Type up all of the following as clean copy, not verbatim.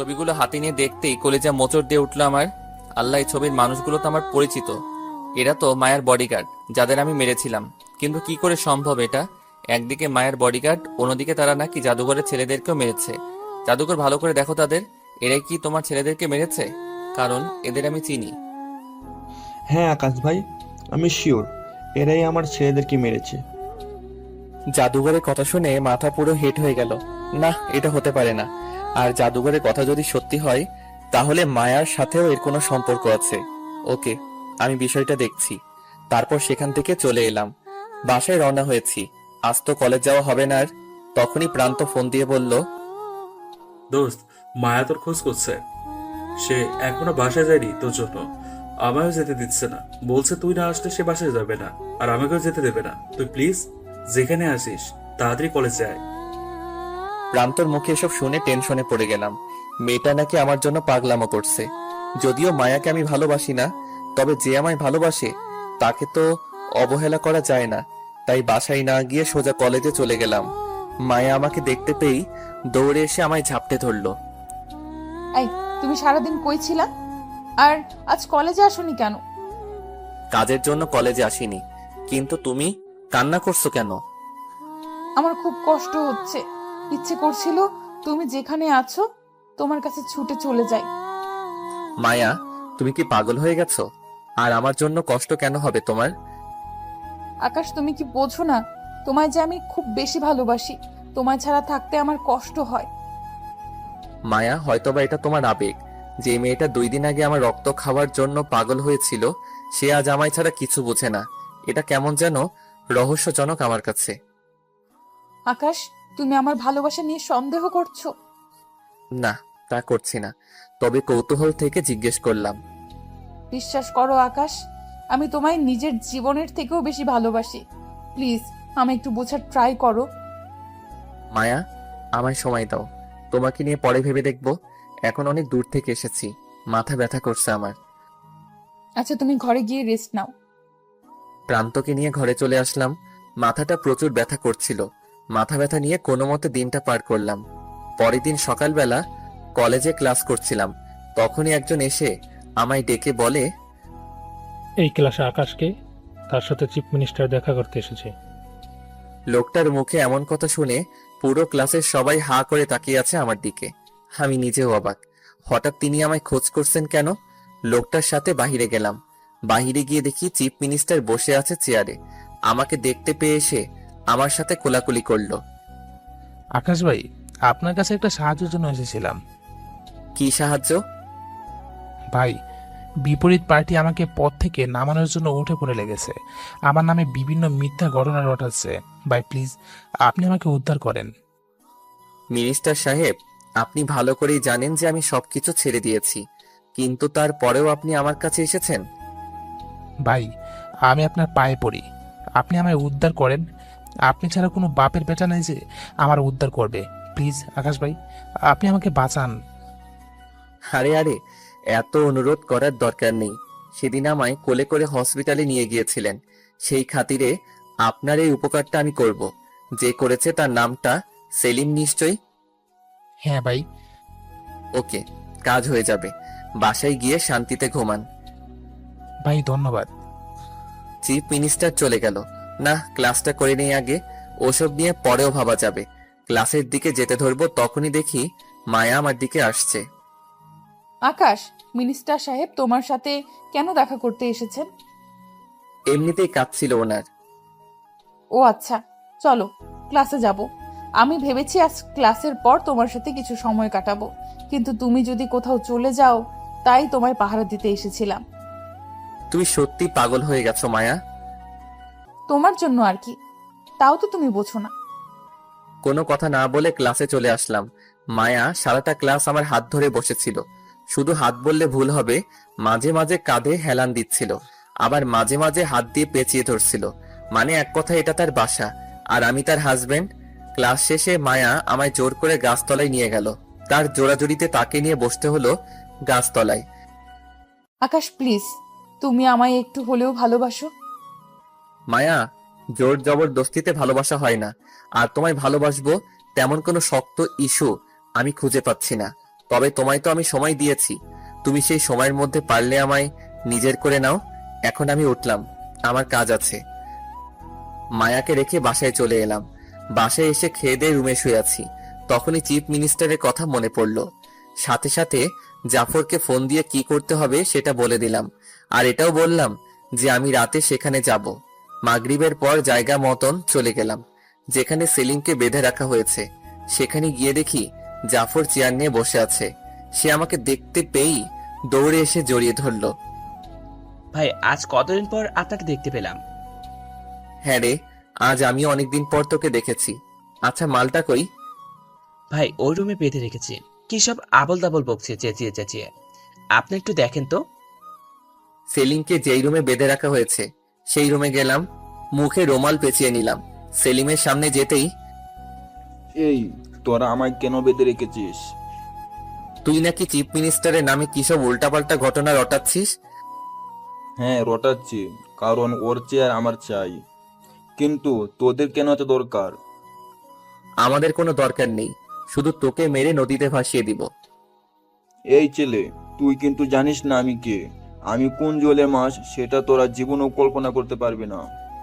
ছবিগুলো হাতে নিয়ে দেখতেই কলেজা মোচড় দিয়ে উঠলো আমার। আল্লাহ, এই ছবির মানুষগুলো তো আমার পরিচিত। এরা তো মায়ার বডিগার্ড, যাদের আমি মেরেছিলাম। কিন্তু কি করে সম্ভব এটা? একদিকে মায়ের বডিগার্ড, অন্যদিকে তারা নাকি জাদুঘরের ছেলেদেরকেও মেরেছে। জাদুঘর, ভালো করে দেখো তাদের। এরাই কি তোমার ছেলেদেরকে মেরেছে? কারণ এদের আমি চিনি। হ্যাঁ আকাশ ভাই, আমি শিওর এরাই আমার ছেলেদেরকে মেরেছে। জাদুঘরের কথা শুনে মাথা পুরো হেট হয়ে গেল। না, এটা হতে পারে না। আর জাদুঘরের কথা যদি সত্যি হয়, তাহলে মায়ার সাথেও এর কোনো সম্পর্ক আছে। ওকে, আমি বিষয়টা দেখছি। তারপর সেখান থেকে চলে এলাম, বাসায় রওনা হয়েছি। আজ তো কলেজ যাওয়া হবে না আর। তখনই প্রান্ত ফোন দিয়ে বলল, দোস্ত, মায়া তোর খোঁজ করছে। সে এখনো বাসায় যায়নি তোর জন্য। আমায়ও যেতে দিচ্ছে না, বলছে তুই না আসলে সে বাসায় যাবে না, আর আমাকেও যেতে দেবে না। তুই প্লিজ যেখানে আসিস তাড়াতাড়ি কলেজ যায়। প্রান্তর মুখে এসব শুনে টেনশনে পড়ে গেলাম। মেয়েটা নাকি আমার জন্য পাগলামো করছে। যদিও মায়াকে আমি ভালোবাসি না, তবে যে আমায় ভালোবাসে তাকে তো অবহেলা করা যায় না। তাই বাসায় না গিয়ে সোজা কলেজে চলে গেলাম। মায়া আমাকে দেখতে পেয়েই দৌড়ে এসে আমায় ঝাপটে ধরলো। এই, তুমি সারাদিন কই ছিলা? আর আজ কলেজে আসোনি কেন? কাজের জন্য কলেজে আসিনি। কিন্তু তুমি কান্না করছো কেন? আমার খুব কষ্ট হচ্ছে। ইচ্ছে করছিল তুমি যেখানে আছো তোমার কাছে ছুটে চলে যাই। মায়া, তুমি কি পাগল হয়ে গেছো? আর আমার জন্য কষ্ট কেন হবে তোমার? আকাশ, তুমি কি বোঝো না তোমায় যে আমি খুব বেশি ভালোবাসি। তোমায় ছাড়া থাকতে আমার কষ্ট হয়। মায়া, হয়তোবা এটা তোমার আবেগ। যে মেয়েটা 2 দিন আগে আমার রক্ত খাওয়ার জন্য পাগল হয়েছিল, সে আজ আমায় ছাড়া কিছু বোঝে না। এটা কেমন যেন রহস্যজনক আমার কাছে। আকাশ, তুমি আমার ভালোবাসা নিয়ে সন্দেহ করছো? না, তা করছি না। তবে কৌতূহল থেকে জিজ্ঞেস করলাম। বিশ্বাস করো আকাশ, আমি তোমায় নিজের জীবনের থেকেও বেশি ভালোবাসি। প্লিজ আমি একটু বোঝার ট্রাই করো। মায়া, আমায় সময় দাও। তোমাকে নিয়ে পরে ভেবে দেখবো। এখন অনেক দূর থেকে এসেছি, মাথা ব্যথা করছে আমার। আচ্ছা, তুমি ঘরে গিয়ে রেস্ট নাও। প্রান্তকে নিয়ে ঘরে চলে আসলাম। মাথাটা প্রচুর ব্যথা করছিল। মাথা ব্যথা নিয়ে কোনো মতে দিনটা পার করলাম। পরের দিন সকালবেলা কলেজে ক্লাস করছিলাম। তখনই একজন এসে আমায় ডেকে বলে, এই ক্লাসে আকাশকে, তার সাথে চিফ মিনিস্টার দেখা করতে এসেছে। লোকটার মুখে এমন কথা শুনে পুরো ক্লাসের সবাই হা করে তাকিয়ে আছে আমার দিকে। আমি নিজেও অবাক। হঠাৎ তিনি আমায় খোঁজ করছেন কেন? লোকটার সাথে বাহিরে গেলাম। বাহিরে গিয়ে দেখি চিফ মিনিস্টার বসে আছে চেয়ারে। আমাকে দেখতে পেয়ে এসে আমার সাথে কোলাকুলি করলো। আকাশ ভাই, আপনার কাছে একটা সাহায্যের জন্য এসেছিলাম। কি সাহায্য? ভাই, বিপরীত পার্টি আমাকে পদ থেকে নামানোর জন্য উঠে পড়ে লেগেছে। আমার নামে বিভিন্ন মিথ্যা ঘটনা রটাচ্ছে। ভাই প্লিজ, আপনি আমাকে উদ্ধার করেন। মিনিস্টার সাহেব, আপনি ভালো করেই জানেন যে আমি সবকিছু ছেড়ে দিয়েছি, কিন্তু তারপরেও আপনি আমার কাছে এসেছেন। ভাই, আমি আপনার পায়ে পড়ি, আপনি আমায় উদ্ধার করেন। আপনি ছাড়া কোনো বাপের বেটা নেই যে আমার উদ্ধার করবে। প্লিজ আকাশ ভাই, আপনি আমাকে বাঁচান। আরে আরে, এত অনুরোধ করার দরকার নেই। সেদিন আমায় কোলে করে হসপিটালে নিয়ে গিয়েছিলেন, সেই খাতিরে আপনার এই উপকারটা আমি করব। যে করেছে তার নামটা সেলিম নিশ্চয়ই? হ্যাঁ ভাই। ওকে, কাজ হয়ে যাবে। বাসায় গিয়ে শান্তিতে ঘুমান। ভাই ধন্যবাদ। চিফ মিনিস্টার চলে গেল। না, ক্লাসটা করে নেই আগে, ওসব নিয়ে পরেও ভাবা যাবে। ক্লাসের দিকে যেতে ধরবো, তখনই দেখি মায়া আমার দিকে আসছে। আকাশ, মিনিস্টার সাহেব তোমার সাথে কেন দেখা করতে এসেছেন? এমনিতেই কাঁদছিল ওনার। ও আচ্ছা, চলো ক্লাসে যাব। আমি ভেবেছি আজ ক্লাসের পর তোমার সাথে কিছু সময় কাটাবো, কিন্তু তুমি যদি কোথাও চলে যাও, তাই তোমায় পাহারা দিতে এসেছিলাম। তুমি সত্যি পাগল হয়ে গেছো মায়া। তোমার জন্য আর কি, তাও তো তুমি বোঝো না। কোনো কথা না বলে ক্লাসে চলে আসলাম। মায়া সারাটা ক্লাস আমার হাত ধরে বসেছিল। শুধু হাত বললে ভুল হবে, মাঝে মাঝে কাঁধে হেলান দিচ্ছিল, আবার মাঝে মাঝে হাত দিয়ে পেঁচিয়ে ধরছিল। মানে এক কথা, এটা তার বাসা, আর আমি তার হাজবেন্ড। ক্লাস শেষে মায়া আমায় জোর করে গাছতলায় নিয়ে গেল। তার জোরাজুরিতে তাকে নিয়ে বসতে হলো গাছতলায়। আকাশ প্লিজ, তুমি আমায় একটু হলেও ভালোবাসো। মায়া, জোর জবরদস্তিতে ভালোবাসা হয় না। আর তোমায় ভালোবাসবো তেমন কোনো শক্ত ইস্যু আমি খুঁজে পাচ্ছি না। তবে তোমায় তো আমি সময় দিয়েছি, তুমি সেই সময়ের মধ্যে পারলে আমায় নিজের করে নাও। এখন আমি উঠলাম, আমার কাজ আছে। মায়াকে রেখে বাসায় চলে এলাম। বাসায় এসে খেয়ে দিয়ে রুমে শুয়ে আছি। তখনই চিফ মিনিস্টারের কথা মনে পড়ল। সাথে সাথে জাফরকে ফোন দিয়ে কি করতে হবে সেটা বলে দিলাম, আর এটাও বললাম যে আমি রাতে সেখানে যাব। মাগরিবের পর জায়গা মতন চলে গেলাম যেখানে সেলিমকে বেঁধে রাখা হয়েছে। সেখানে গিয়ে দেখি জাফর চেয়ার নিয়ে বসে আছে। সে আমাকে দেখতে পেয়েই দৌড়ে এসে জড়িয়ে ধরল। ভাই, আজ কতদিন পর আপনাকে দেখতে পেলাম। হ্যাঁ রে, আজ আমি অনেকদিন পর তোকে দেখেছি। আচ্ছা, মালটা কই? ভাই, ওই রুমে বেঁধে রেখেছি। কি সব আবল তাবল বকছে চেঁচিয়ে চেঁচিয়ে। আপনি একটু দেখেন তো। সেলিমকে যেই রুমে বেঁধে রাখা হয়েছে সেই রুমে গেলাম, মুখে রুমাল পেঁচিয়ে নিলাম। সেলিমের সামনে যেতেই, এই, তোরা আমায় কেন বেঁধে রেখেছিস? তুই নাকি চিফ মিনিস্টারের নামে কি সব উল্টাপাল্টা ঘটনা রটাচ্ছিস। হ্যাঁ, রটাচ্ছি, কারণ ওর চেয়ার আমার চাই। কিন্তু তোদের কেন এত দরকার? আমাদের কোনো দরকার নেই, শুধু তোকে মেরে নদীতে ভাসিয়ে দিব। এই ছেলে, তুই কিন্তু জানিস না আমি কে, আমি কোন জলে মাছ সেটা তোরা জীবনেও কল্পনা করতে পারবি না।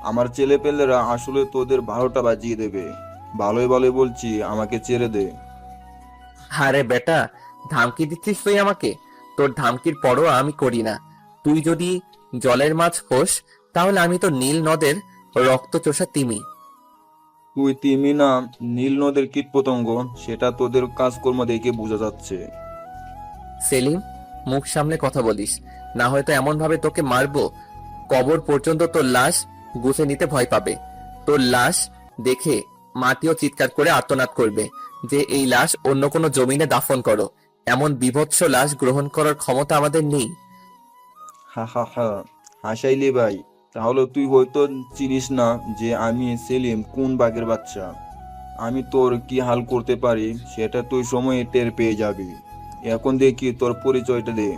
আমার ছেলেপেলেরা আসলে তোদের 12টা বাজিয়ে দেবে। ভালোই ভালোই বলছি, আমাকে ছেড়ে দে। আরে বেটা, ধমকি দিচ্ছিস তুই আমাকে? তোর ধমকির পরও আমি করি না। তুই যদি জলের মাছ হোস তাহলে আমি তো নীল নদের রক্তচোষা তিমি। তুই তিমি না নীল নদের কীটপতঙ্গ, সেটা তোদের কাজকর্ম দেখে বোঝা যাচ্ছে। সেলিম, মুখ সামনে কথা বলিস, না হয়তো এমন ভাবে তোকে মারবো কবর পর্যন্ত তোর লাশ গুছে নিতে ভয় পাবে। তোর লাশ দেখে মাটিও চিৎকার করে আর্তনাদ করবে যে এই লাশ অন্য কোনো জমিনে দাফন করো। এমন বিভৎস লাশ গ্রহণ করার ক্ষমতা আমাদের নেই। হা হা হা, হাসাইলি ভাই। তাহলে তুই হয়তো চিনিস না যে আমি সেলিম কোন বাঘের বাচ্চা। আমি তোর কি হাল করতে পারি সেটা তুই সময়ে টের পেয়ে যাবি। এখন দেখি তোর পরিচয়টা দে।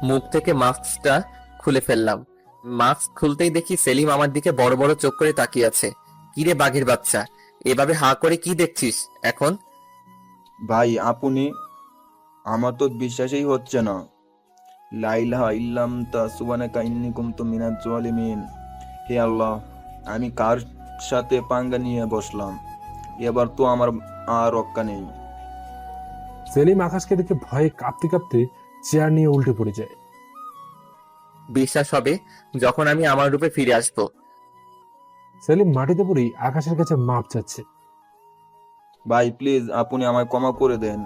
মুখ থেকে মাস্কটা খুলে ফেললাম। মাস্ক খুলতেই দেখি সেলিম আমার দিকে বড় বড় চোখ করে তাকিয়ে আছে। কিরে বাঘের বাচ্চা, এভাবে হা করে কি দেখছিস এখন? ভাই আপনি, আমার তো বিশ্বাসই হচ্ছে না। লা ইলাহা ইল্লাম তা সুবহানাকা ইন্নী কুনতু মিনাজ জালিমিন। হে আল্লাহ, আমি কার সাথে পাঙ্গা নিয়ে বসলাম? এবার তো আমার আর রক্ষা নেই। সেলিম আকাশকে দেখে ভয়ে কাঁপতে কাঁপতে চেয়ার নিয়ে উল্টে পড়ে যায়। বিশ্বাস হবে যখন আমি আমার রূপে ফিরে আসব। সেলিম মাটিতে পড়েই আকাশের কাছে মাপ চাচ্ছে। ভাই প্লিজ, আপনি আমায় ক্ষমা করে দেন।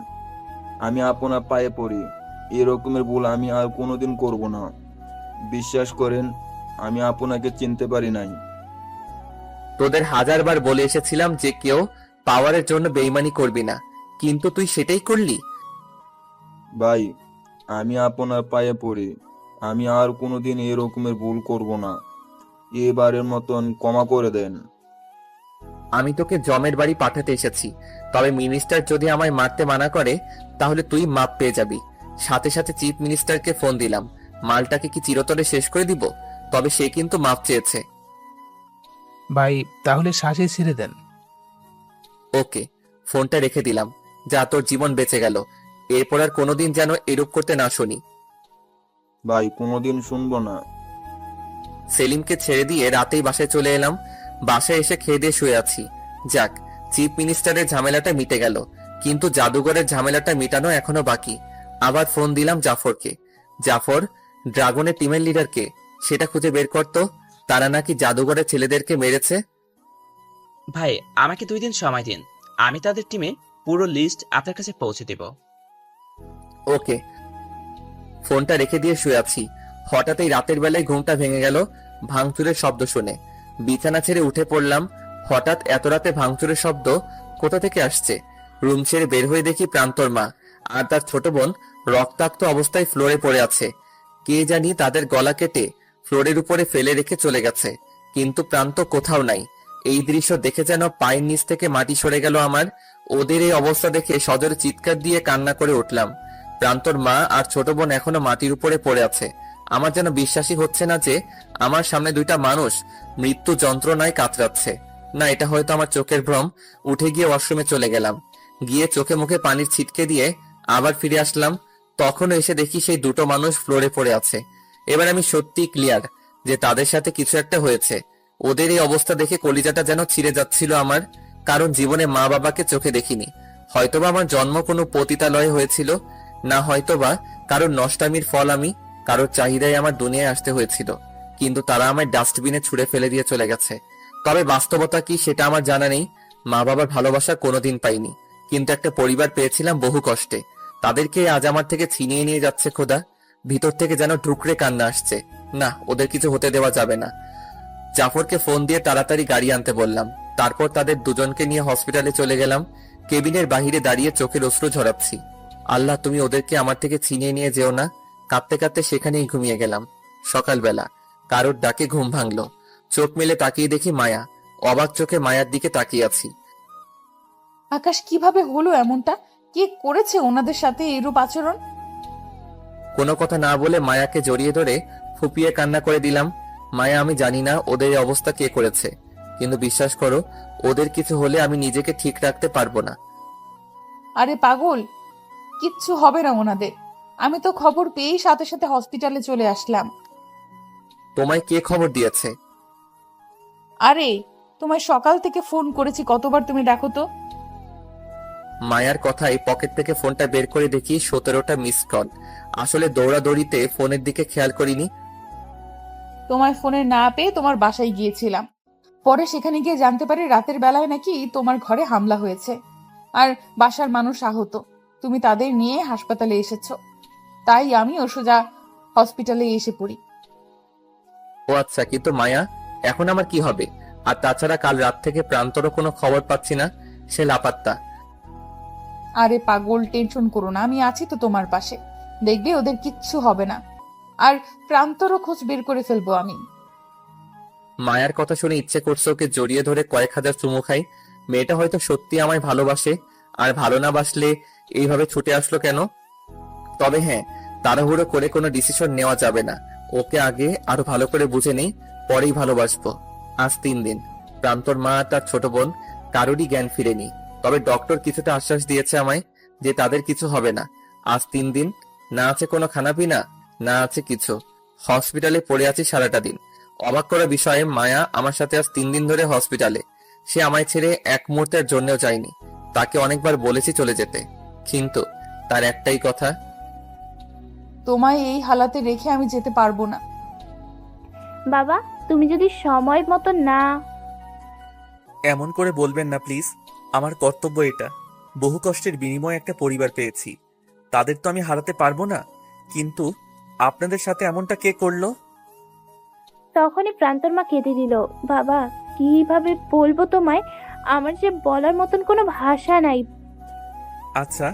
আমি আপনার পায়ে পড়ি, এরকমের ভুল আমি আর কোনোদিন করব না। বিশ্বাস করেন, আমি আপনাকে চিনতে পারি নাই। তোদের হাজারবার বলে এসেছিলাম যে কেউ পাওয়ারের জন্য বেইমানি করবি না, কিন্তু তুই সেটাই করলি। ভাই, আমি আপনার পায়ে পড়ি, আমি আর কোনোদিন এরকমের ভুল করব না। এবারের মতন ক্ষমা করে দেন। আমি তোকে জমের বাড়ি পাঠাতে এসেছি, তবে মিনিস্টার যদি আমায় মারতে মানা করে তাহলে তুই মাপ পেয়ে যাবি। সাথে সাথে চিফ মিনিস্টারকে ফোন দিলাম, মালটাকে কি চিরতরে শেষ করে দিব? তবে সে কিন্তু মাপ চেয়েছে। ভাই, তাহলে শ্বাসে ছেড়ে দেন। ওকে, ফোনটা রেখে দিলাম। যা, তোর জীবন বেঁচে গেল। এরপর আর কোনোদিন যেন এরূপ করতে না শুনি। ভাই, কোনোদিন শুনবো না। সেলিমকে ছেড়ে দিয়ে রাতেই বাসায় চলে এলাম। বাসায় এসে খেয়ে দিয়ে শুয়ে আছি। যাক, চিফ মিনিস্টারের ঝামেলাটা মিটে গেল, কিন্তু জাদুঘরের ঝামেলাটা মিটানো এখনো বাকি। আবার ফোন দিলাম জাফরকে। জাফর, ড্রাগনের টিমের লিডারকে সেটা খুঁজে বের করতো। তারা নাকি জাদুঘরের ছেলেদেরকে মেরেছে। ভাই, আমাকে 2 দিন সময় দিন। আমি তাদের টিমে পুরো লিস্ট আপনার কাছে পৌঁছে দেব। ওকে। ফোনটা রেখে দিয়ে শুয়ে আছি। হঠাৎই রাতের বেলায় ঘুমটা ভেঙে গেল ভাঙচুরের শব্দ শুনে। বিছানা ছেড়ে উঠে পড়লাম। হঠাৎ এত রাতে ভাঙচুরের শব্দ কোথা থেকে আসছে? রুম ছেড়ে বের হয়ে দেখি প্রান্তর মা আর তার ছোট বোন রক্তাক্ত অবস্থায় ফ্লোরে পড়ে আছে। কে জানি তাদের গলা কেটে ফ্লোরের উপরে ফেলে রেখে চলে গেছে, কিন্তু প্রান্ত কোথাও নাই। এই দৃশ্য দেখে যেন পায়ের নিচ থেকে মাটি সরে গেল আমার। ওদের এই অবস্থা দেখে সজোরে চিৎকার দিয়ে কান্না করে উঠলাম। প্রান্তর মা আর ছোট বোন এখনো মাটির উপরে পড়ে আছে। আমার যেন বিশ্বাসই হচ্ছে না যে আমার সামনে 2টা মানুষ মৃত্যু যন্ত্রণায় কাতরাচ্ছে। না, এটা হয়তো আমার চোখের ভ্রম। উঠে গিয়ে ওয়াশরুমে চলে গেলাম। গিয়ে চোখে মুখে পানির ছিটকে দিয়ে আবার ফিরে আসলাম, তখন এসে দেখি সেই দুটো মানুষ ফ্লোরে পড়ে আছে। এবার আমি সত্যি ক্লিয়ার যে তাদের সাথে কিছু একটা হয়েছে। ওদের এই অবস্থা দেখে কলিজাটা যেন ছিঁড়ে যাচ্ছিল আমার, কারণ জীবনে মা বাবাকে চোখে দেখিনি। হয়তোবা আমার জন্ম কোনো পতিতালয়ে হয়েছিল, না হয়তোবা কারোর নষ্টামির ফল আমি, কারোর চাহিদায় আমার দুনিয়ায় আসতে হয়েছিল, কিন্তু তারা আমায় ডাস্টবিনে ছুঁড়ে ফেলে দিয়ে চলে গেছে। তবে বাস্তবতা কি সেটা আমার জানা নেই। মা বাবার ভালোবাসা কোনোদিন পাইনি, কিন্তু একটা পরিবার পেয়েছিলাম বহু কষ্টে। তাদেরকে আজ আমার থেকে ছিনিয়ে নিয়ে যাচ্ছে খোদা। ভিতর থেকে যেন ঠুকরে কান্না আসছে। না, ওদের কিছু হতে দেওয়া যাবে না। জাফরকে ফোন দিয়ে তাড়াতাড়ি গাড়ি আনতে বললাম। তারপর তাদের দুজনকে নিয়ে হসপিটালে চলে গেলাম। কেবিনের বাহিরে দাঁড়িয়ে চোখের অশ্রু ঝরাচ্ছি। আল্লাহ, তুমি ওদেরকে আমার থেকে ছিনিয়ে নিয়ে যেও না। কাঁদতে কাঁদতে সেখানেই ঘুমিয়ে গেলাম। সকালবেলা কারোর ডাকে ঘুম ভাঙলো। চোখ মেলে তাকিয়ে দেখি মায়া। অবাক চোখে মায়ার দিকে তাকিয়ে আছি। আকাশ, কিভাবে হলো এমনটা? কে করেছে ওনাদের সাথে এরূপ আচরণ? কোনো কথা না বলে মায়াকে জড়িয়ে ধরে ফুপিয়ে কান্না করে দিলাম। মায়া, আমি জানি না ওদের এই অবস্থা কে করেছে, কিন্তু বিশ্বাস করো, ওদের কিছু হলে আমি নিজেকে ঠিক রাখতে পারবো না। আরে পাগল, কিচ্ছু হবে না ওনাদের। আমি তো খবর পেয়েই সাথে সাথে হসপিটালে চলে আসলাম। তোমায় কে খবর দিয়েছে? আরে, তোমায় সকাল থেকে ফোন করেছি, কতবার তুমি দেখো তো। মায়ার কথায় পকেট থেকে ফোনটা বের করে দেখি 17টা মিস কল। আসলে দৌড়াদৌড়িতে ফোনের দিকে খেয়াল করিনি। তোমার ফোনে না পেয়ে তোমার বাসায় গিয়েছিলাম। পরে সেখানে গিয়ে জানতে পারি রাতের বেলায় নাকি তোমার ঘরে হামলা হয়েছে, আর বাসার মানুষ আহত। তুমি তাদের নিয়ে হাসপাতালে এসেছো, তাই আমিও সোজা হসপিটালে এসে পড়ি। ও আচ্ছা, কিন্তু মায়া, এখন আমার কি হবে? আর তাছাড়া কাল রাত থেকে প্রান্তরও কোনো খবর পাচ্ছি না, সে লাপাত্তা। আরে পাগল, টেনশন করো না, আমি আছি তো তোমার পাশে। দেখবে ওদের কিচ্ছু হবে না, আর প্রান্তরও খোঁজ বের করে ফেলবো আমি। মায়ার কথা শুনে ইচ্ছে করছে ওকে জড়িয়ে ধরে কয়েক হাজার চুমু খাই। মেয়েটা হয়তো সত্যি আমায় ভালোবাসে, আর ভালো না বাসলে এইভাবে ছুটে আসলো কেন? তবে হ্যাঁ, তাড়াহুড়ো করে কোনো ডিসিশন নেওয়া যাবে না। ওকে আগে আরো ভালো করে বুঝে নেই, পরেই ভালোবাসবো। আজ 3 দিন প্রান্তর মা আর তার ছোট বোন কারোরই জ্ঞান ফিরেনি। তবে ডক্টর কিছুটা আশ্বাস দিয়েছে আমায় যে তাদের কিছু হবে না। আজ 3 দিন না আছে কোনো খানাপিনা, না আছে কিছু। হসপিটালে পড়ে আছি সারাটা দিন। অবাক করা বিষয়ে মায়া আমার সাথে আজ 3 দিন ধরে হসপিটালে। সে আমায় ছেড়ে এক মুহূর্তের জন্যও যায়নি। তাকে অনেকবার বলেছি চলে যেতে, কিন্তু তার একটাই কথা, তোমায় এই হালাতে রেখে আমি যেতে পারবো না। বাবা, তুমি যদি সময় মতো না। এমন করে বলবেন না প্লিজ। আমার কর্তব্য এটা। বহু কষ্টের বিনিময়ে একটা পরিবার পেয়েছি, তাদের তো আমি হারাতে পারবো না। কিন্তু আপনাদের সাথে এমনটা কে করলো? তখনই প্রান্তর মা কেঁদে দিল। বাবা, কিভাবে বলবো তোমায়, আমার যে বলার মতন কোনো ভাষা নাই। আচ্ছা,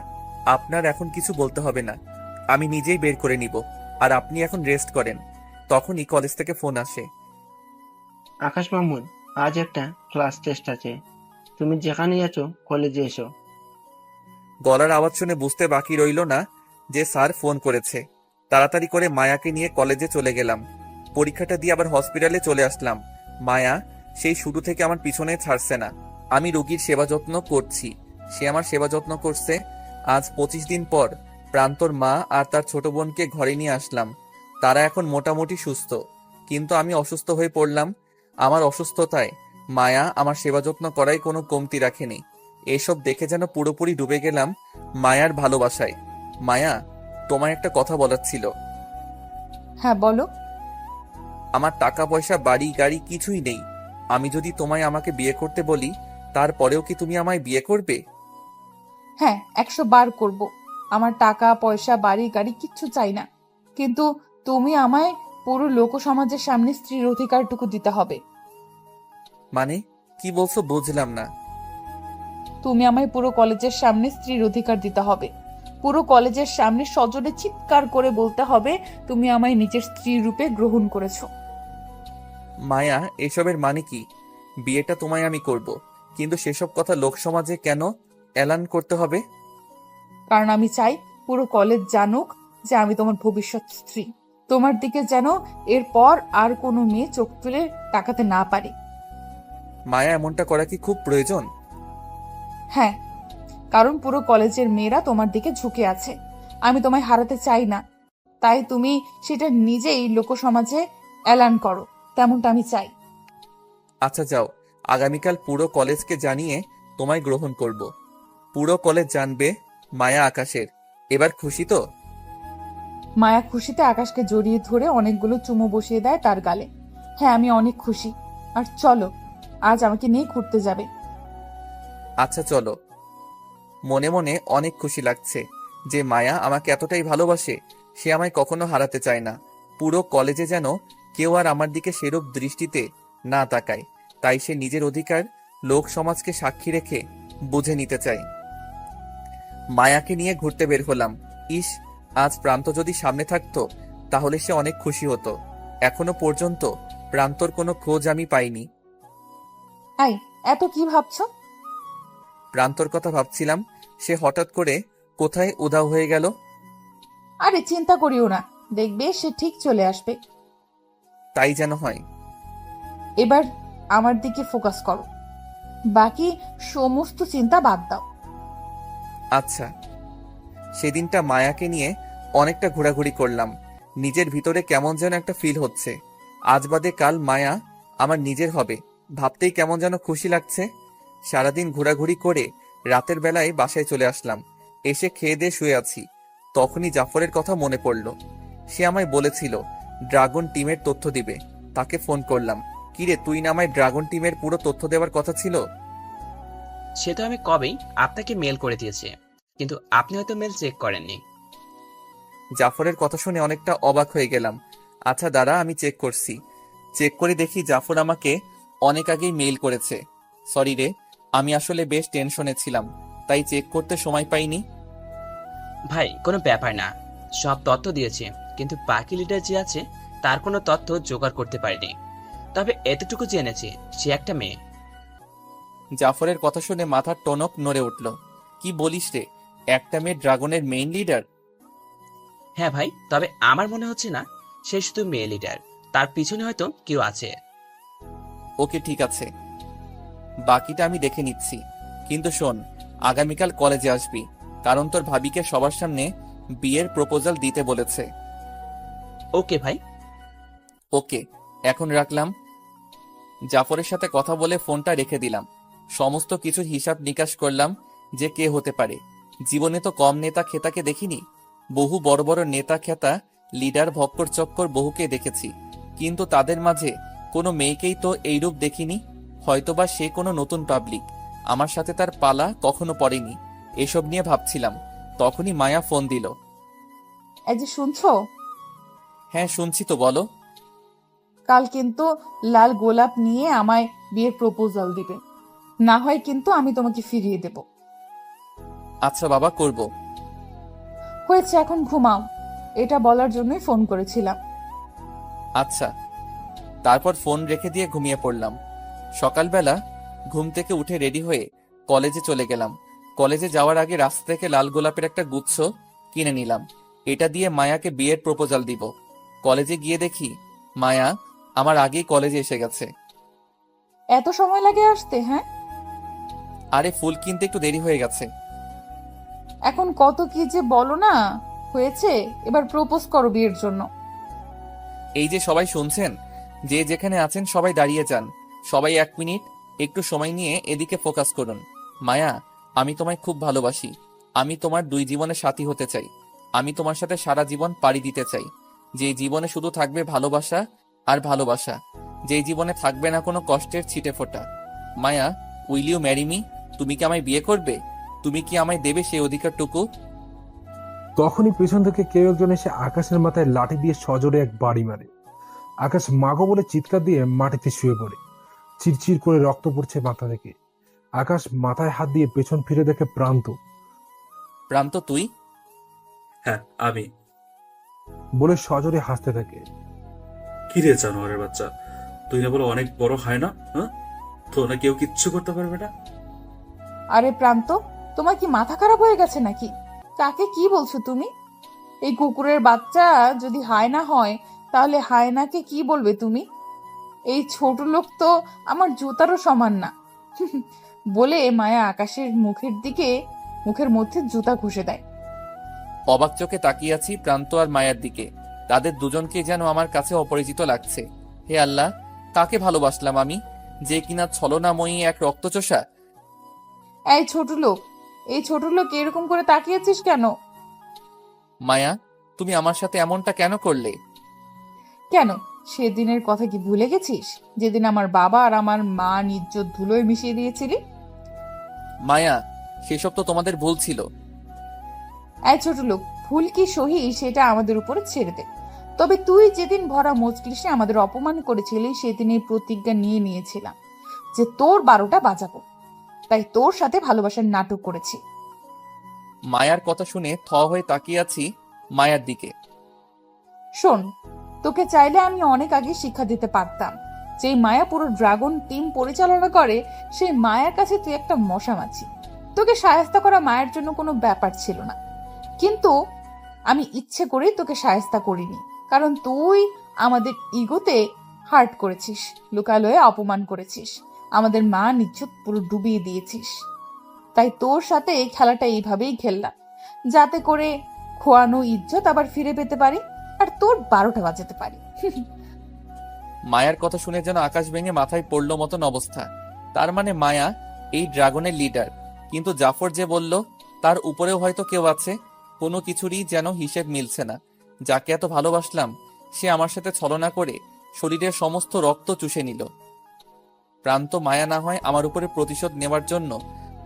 আপনার এখন কিছু বলতে হবে না, আমি নিজেই বের করে নিব। আর আপনি এখন রেস্ট করেন। তখনই কলেজ থেকে ফোন আসে। আকাশ মাহমুদ, আজ একটা ক্লাস টেস্ট আছে, তুমি যেখানে আছো কলেজে এসো। গলার আওয়াজ শুনে বুঝতে বাকি রইল না যে স্যার ফোন করেছে। তাড়াতাড়ি করে মায়াকে নিয়ে কলেজে চলে গেলাম। পরীক্ষাটা দিয়ে আবার হসপিটালে চলে আসলাম। মায়া সেই শুরু থেকে আমার পিছনে ছাড়ছে না। আমি রোগীর সেবা যত্ন করছি, সে আমার সেবা যত্ন করছে। আজ 25 দিন পর প্রান্তর মা আর তার ছোট বোনকে ঘরে নিয়ে আসলাম। তারা এখন মোটামুটি সুস্থ, কিন্তু আমি অসুস্থ হয়ে পড়লাম। আমার অসুস্থতায় মায়া আমার সেবা যত্ন করাই কোনো কমতি রাখেনি। এসব দেখে যেন পুরোপুরি ডুবে গেলাম মায়ার ভালোবাসায়। মায়া, তোমায় একটা কথা বলার ছিল। হ্যাঁ, বলো। আমার টাকা পয়সা বাড়ি গাড়ি কিছুই নেই। আমি যদি তোমায় আমাকে বিয়ে করতে বলি, তারপরেও কি তুমি আমায় বিয়ে করবে? হ্যাঁ, 100 বার করব। আমার টাকা পয়সা বাড়ি গাড়ি কিচ্ছু চাই না, কিন্তু তুমি আমায় পুরো লোক সমাজের সামনে স্ত্রীর অধিকারটুকু দিতে হবে। মানে কি বলছো বুঝলাম না। তুমি আমায় পুরো কলেজের সামনে স্ত্রীর অধিকার দিতে হবে। পুরো কলেজের সামনে সজোরে চিৎকার করে বলতে হবে তুমি আমায় নিজের স্ত্রী রূপে গ্রহণ করেছো। মায়া, এসবের মানে কি? বিয়েটা তোমায় আমি করব, কিন্তু সেসব কথা লোকসমাজে কেন এলান করতে হবে? কারণ আমি চাই পুরো কলেজ জানুক যে আমি তোমার ভবিষ্যৎ স্ত্রী। তোমার দিকে যেন এরপর আর কোনো মেয়ে চোখ তুলে তাকাতে না পারে। মায়া, এমনটা করা কি খুব প্রয়োজন? হ্যাঁ, কারণ পুরো কলেজের মেয়েরা তোমার দিকে ঝুঁকে আছে। আমি তোমায় হারাতে চাই না, তাই তুমি সেটা নিজেই লোকসমাজে এলান করো, তেমনটা আমি চাই। আচ্ছা যাও, আগামীকাল পুরো কলেজকে জানিয়ে তোমায় গ্রহণ করব। পুরো কলেজ জানবে মায়া আকাশের। এবার খুশি তো? মায়া খুশিতে আকাশকে জড়িয়ে ধরে অনেকগুলো চুমু বসিয়ে দেয় তার গালে। হ্যাঁ, আমি অনেক খুশি। আর চলো, আজ আমাকে নিয়ে ঘুরতে যাবে। আচ্ছা চলো। মনে মনে অনেক খুশি লাগছে যে মায়া আমাকে এতটাই ভালোবাসে। সে আমায় কখনো হারাতে চায় না। পুরো কলেজে যেন কেউ আর আমার দিকে সেরূপ দৃষ্টিতে না তাকায়। তাই সে নিজের অধিকার লোক সমাজকে সাক্ষী রেখে বুঝে নিতে চায়। মায়াকে নিয়ে ঘুরতে বের হলাম। ইস, আজ প্রান্ত যদি সামনে থাকতো তাহলে সে অনেক খুশি হতো। এখনো পর্যন্ত প্রান্তর কোনো খোঁজ আমি পাইনি। আই, এত কি ভাবছো? প্রান্তর কথা ভাবছিলাম, সে হঠাৎ করে কোথায় উধাও হয়ে গেল। আরে চিন্তা করিও না, দেখবে সে ঠিক চলে আসবে। তাই যেন হয়। এবার আমার দিকে ফোকাস করো, বাকি সমস্ত চিন্তা বাদ দাও। আচ্ছা। সেদিনটা মায়াকে নিয়ে অনেকটা ঘোরাঘুরি করলাম। নিজের ভিতরে কেমন যেন একটা ফিল হচ্ছে। আজ বাদে কাল মায়া আমার নিজের হবে ভাবতেই কেমন যেন খুশি লাগছে। সারাদিন ঘোরাঘুরি করে রাতের বেলায় বাসায় চলে আসলাম। এসে খেয়ে দিয়ে শুয়ে আছি, তখনই জাফরের কথা মনে পড়ল। সে আমায় বলেছিল ড্রাগন টিমের তথ্য দিবে। তাকে ফোন করলাম। কিরে, তুই না আমায় ড্রাগন টিমের পুরো তথ্য দেওয়ার কথা ছিল? সে তো আমি কবেই আপনাকে মেল করে দিয়েছি, কিন্তু আপনি হয়তো মেল চেক করেননি। জাফরের কথা শুনে অনেকটা অবাক হয়ে গেলাম। আচ্ছা দাঁড়া, আমি চেক করছি। চেক করে দেখি জাফর আমাকে অনেক আগেই মেইল করেছে। সরি রে, আমি আসলে বেশ টেনশনে ছিলাম, তাই চেক করতে সময় পাইনি। ভাই কোনো ব্যাপার না, সব তথ্য দিয়েছি, কিন্তু বাকি লিডার যে আছে তার কোনো তথ্য জোগাড় করতে পারিনি। তবে এতটুকু জেনেছি সে একটা মেয়ে। জাফরের কথা শুনে মাথার টনক নড়ে উঠল। কি বলিস রে, একটা মেয়ে ড্রাগনের মেইন লিডার? হ্যাঁ ভাই, তবে আমার মনে হচ্ছে না সে শুধু মেয়ে লিডার, তার পিছনে হয়তো কেউ আছে। ওকে ঠিক আছে, বাকিটা আমি দেখে নিচ্ছি। কিন্তু শোন, আগামীকাল কলেজে আসবি, কারণ তোর ভাবিকে সবার সামনে বিয়ের প্রপোজাল দিতে বলেছে। ওকে ভাই। ওকে, এখন রাখলাম। জাফরের সাথে কথা বলে ফোনটা রেখে দিলাম। সমস্ত কিছুর হিসাব নিকাশ করলাম যে কে হতে পারে। জীবনে তো কম নেতা খেতাকে দেখিনি। বহু বড় বড় নেতা খেতা, লিডার, ভক্কর চক্কর বহুকে দেখেছি, কিন্তু তাদের মাঝে কোনো মেয়েকেই তো এইরূপ দেখিনি। হয়তোবা সে কোনো নতুন পাবলিক, আমার সাথে তার পালা কখনো পড়েনি। এসব নিয়ে ভাবছিলাম, তখনই মায়া ফোন দিল। এই যে শুনছো? হ্যাঁ শুনছি তো, বলো। কাল কিন্তু লাল গোলাপ নিয়ে আমায় বিয়ের প্রপোজাল দিবে, না হয় কিন্তু আমি তোমাকে ফিরিয়ে দেব। আচ্ছা বাবা, করব। হয়েছে, এখন ঘুমাও। এটা বলার জন্যই ফোন করেছিলাম। আচ্ছা। তারপর ফোন রেখে দিয়ে ঘুমিয়ে পড়লাম। সকালবেলা ঘুম থেকে উঠে রেডি হয়ে কলেজে চলে গেলাম। কলেজে যাওয়ার আগে রাস্তা থেকে লাল গোলাপের একটা গুচ্ছ কিনে নিলাম। এটা দিয়ে মায়াকে বিয়ের প্রপোজাল দিব। কলেজে গিয়ে দেখি মায়া আমার আগেই কলেজে এসে গেছে। এত সময় লাগে আসতে? হ্যাঁ, আরে ফুল কিনতে একটু দেরি হয়ে গেছে। এখন কত কি যে বলো না। হয়েছে, এবার প্রপোজ করো বিয়ের জন্য। এই যে সবাই শুনছেন, যে যেখানে আছেন সবাই দাঁড়িয়ে যান। সবাই 1 মিনিট একটু সময় নিয়ে এদিকে ফোকাস করুন। মায়া, আমি তোমায় খুব ভালোবাসি। আমি তোমার 2 জীবনের সাথী হতে চাই। আমি তোমার সাথে সারা জীবন পাড়ি দিতে চাই। যে জীবনে শুধু থাকবে ভালোবাসা আর ভালোবাসা, যে জীবনে থাকবে না কোনো কষ্টের ছিটে ফোঁটা। মায়া, উইল ইউ ম্যারি মি? তুমি কি আমায় বিয়ে করবে? তুমি কি আমায় দেবে সেই অধিকারটুকু? তখনই পেছন থেকে কেউ একজন এসে আকাশের মাথায় লাঠি দিয়ে সজোরে এক বাড়ি মারে। আকাশ মাগো বলে চিৎকার দিয়ে মাটিতে শুয়ে পড়ে। চিরচির করে রক্ত পড়ছে মাথা থেকে। আকাশ মাথায় হাত দিয়ে পেছন ফিরে দেখে প্রান্ত। প্রান্ত, তুই? হ্যাঁ আমি। বলে সজোরে হাসতে থাকে। কি রে জানোয়ারের বাচ্চা, তুই না বলো অনেক বড় হয় না? হ্যাঁ, তো না কেউ কিচ্ছু করতে পারবে না। আরে প্রান্ত, তোমার কি মাথা খারাপ হয়ে গেছে নাকি? কাকে কি বলছো তুমি? এই কুকুরের বাচ্চা যদি হায়না হয়, তাহলে হায়নাকে কি বলবে তুমি? এই ছোট লোক তো আমার জুতারও সমান না। বলে মায়া আকাশের মুখের দিকে মুখের মধ্যে জুতা ঘষে দেয়। অবাক চোখে তাকিয়ে আছি প্রান্ত আর মায়ার দিকে। তাদের দুজনকে যেন আমার কাছে অপরিচিত লাগছে। হে আল্লাহ, কাকে ভালোবাসলাম আমি, যে কিনা ছলনাময়ী এক রক্তচোষা। এই ছোট লোক এরকম করে তাকিয়েছিস কেন? মায়া, তুমি আমার সাথে এমনটা কেন করলে? কেন, সেদিনের কথা কি ভুলে গেছিস, যেদিন আমার বাবা আর আমার মা ইজ্জত ধুলোয় মিশিয়ে দিয়েছিলি? মায়া, সেসব তো তোমাদের ভুল ছিল। এই ছোট লোক, ভুল কি সহি সেটা আমাদের উপরে ছেড়ে দে। তবে তুই যেদিন ভরা মজলিসে আমাদের অপমান করেছিলি, সেদিন এই প্রতিজ্ঞা নিয়েছিলাম যে তোর 12টা বাজাবো। তাই তোর সাথে ভালোবাসার নাটক করেছি। মায়ার কথা শুনে থ হয়ে তাকিয়ে আছি মায়ার দিকে। শোন, তোকে চাইলে আমি অনেক আগে শিক্ষা দিতে পারতাম। যেই মায়া পুরো ড্রাগন টিম পরিচালনা করে, সেই মায়ার কাছে তুই একটা মশা মাছি। তোকে সায়স্তা করা মায়ের জন্য কোনো ব্যাপার ছিল না, কিন্তু আমি ইচ্ছে করেই তোকে সায়স্তা করিনি, কারণ তুই আমাদের ইগোতে হার্ট করেছিস, লোকালয়ে অপমান করেছিস, আমাদের মা ইজ্জত পুরো ডুবিয়ে দিয়েছিস। তাই তোর সাথে এই খেলাটা এইভাবেই খেললাম, যাতে করে খোয়ানো ইজ্জত আবার ফিরে পেতে পারি আর তোর 12টা বাজাতে পারি। মায়ার কথা শুনে যেন আকাশ ভেঙে মাথায় পড়লো মতন অবস্থা। তার মানে মায়া এই ড্রাগনের লিডার, কিন্তু জাফর যে বলল তার উপরেও হয়তো কেউ আছে। কোনো কিছুরই যেন হিসেব মিলছে না। যাকে এত ভালোবাসলাম, সে আমার সাথে ছলনা করে শরীরের সমস্ত রক্ত চুষে নিল। প্রান্ত মায়া না হয় আমার উপরে প্রতিশোধ নেওয়ার জন্য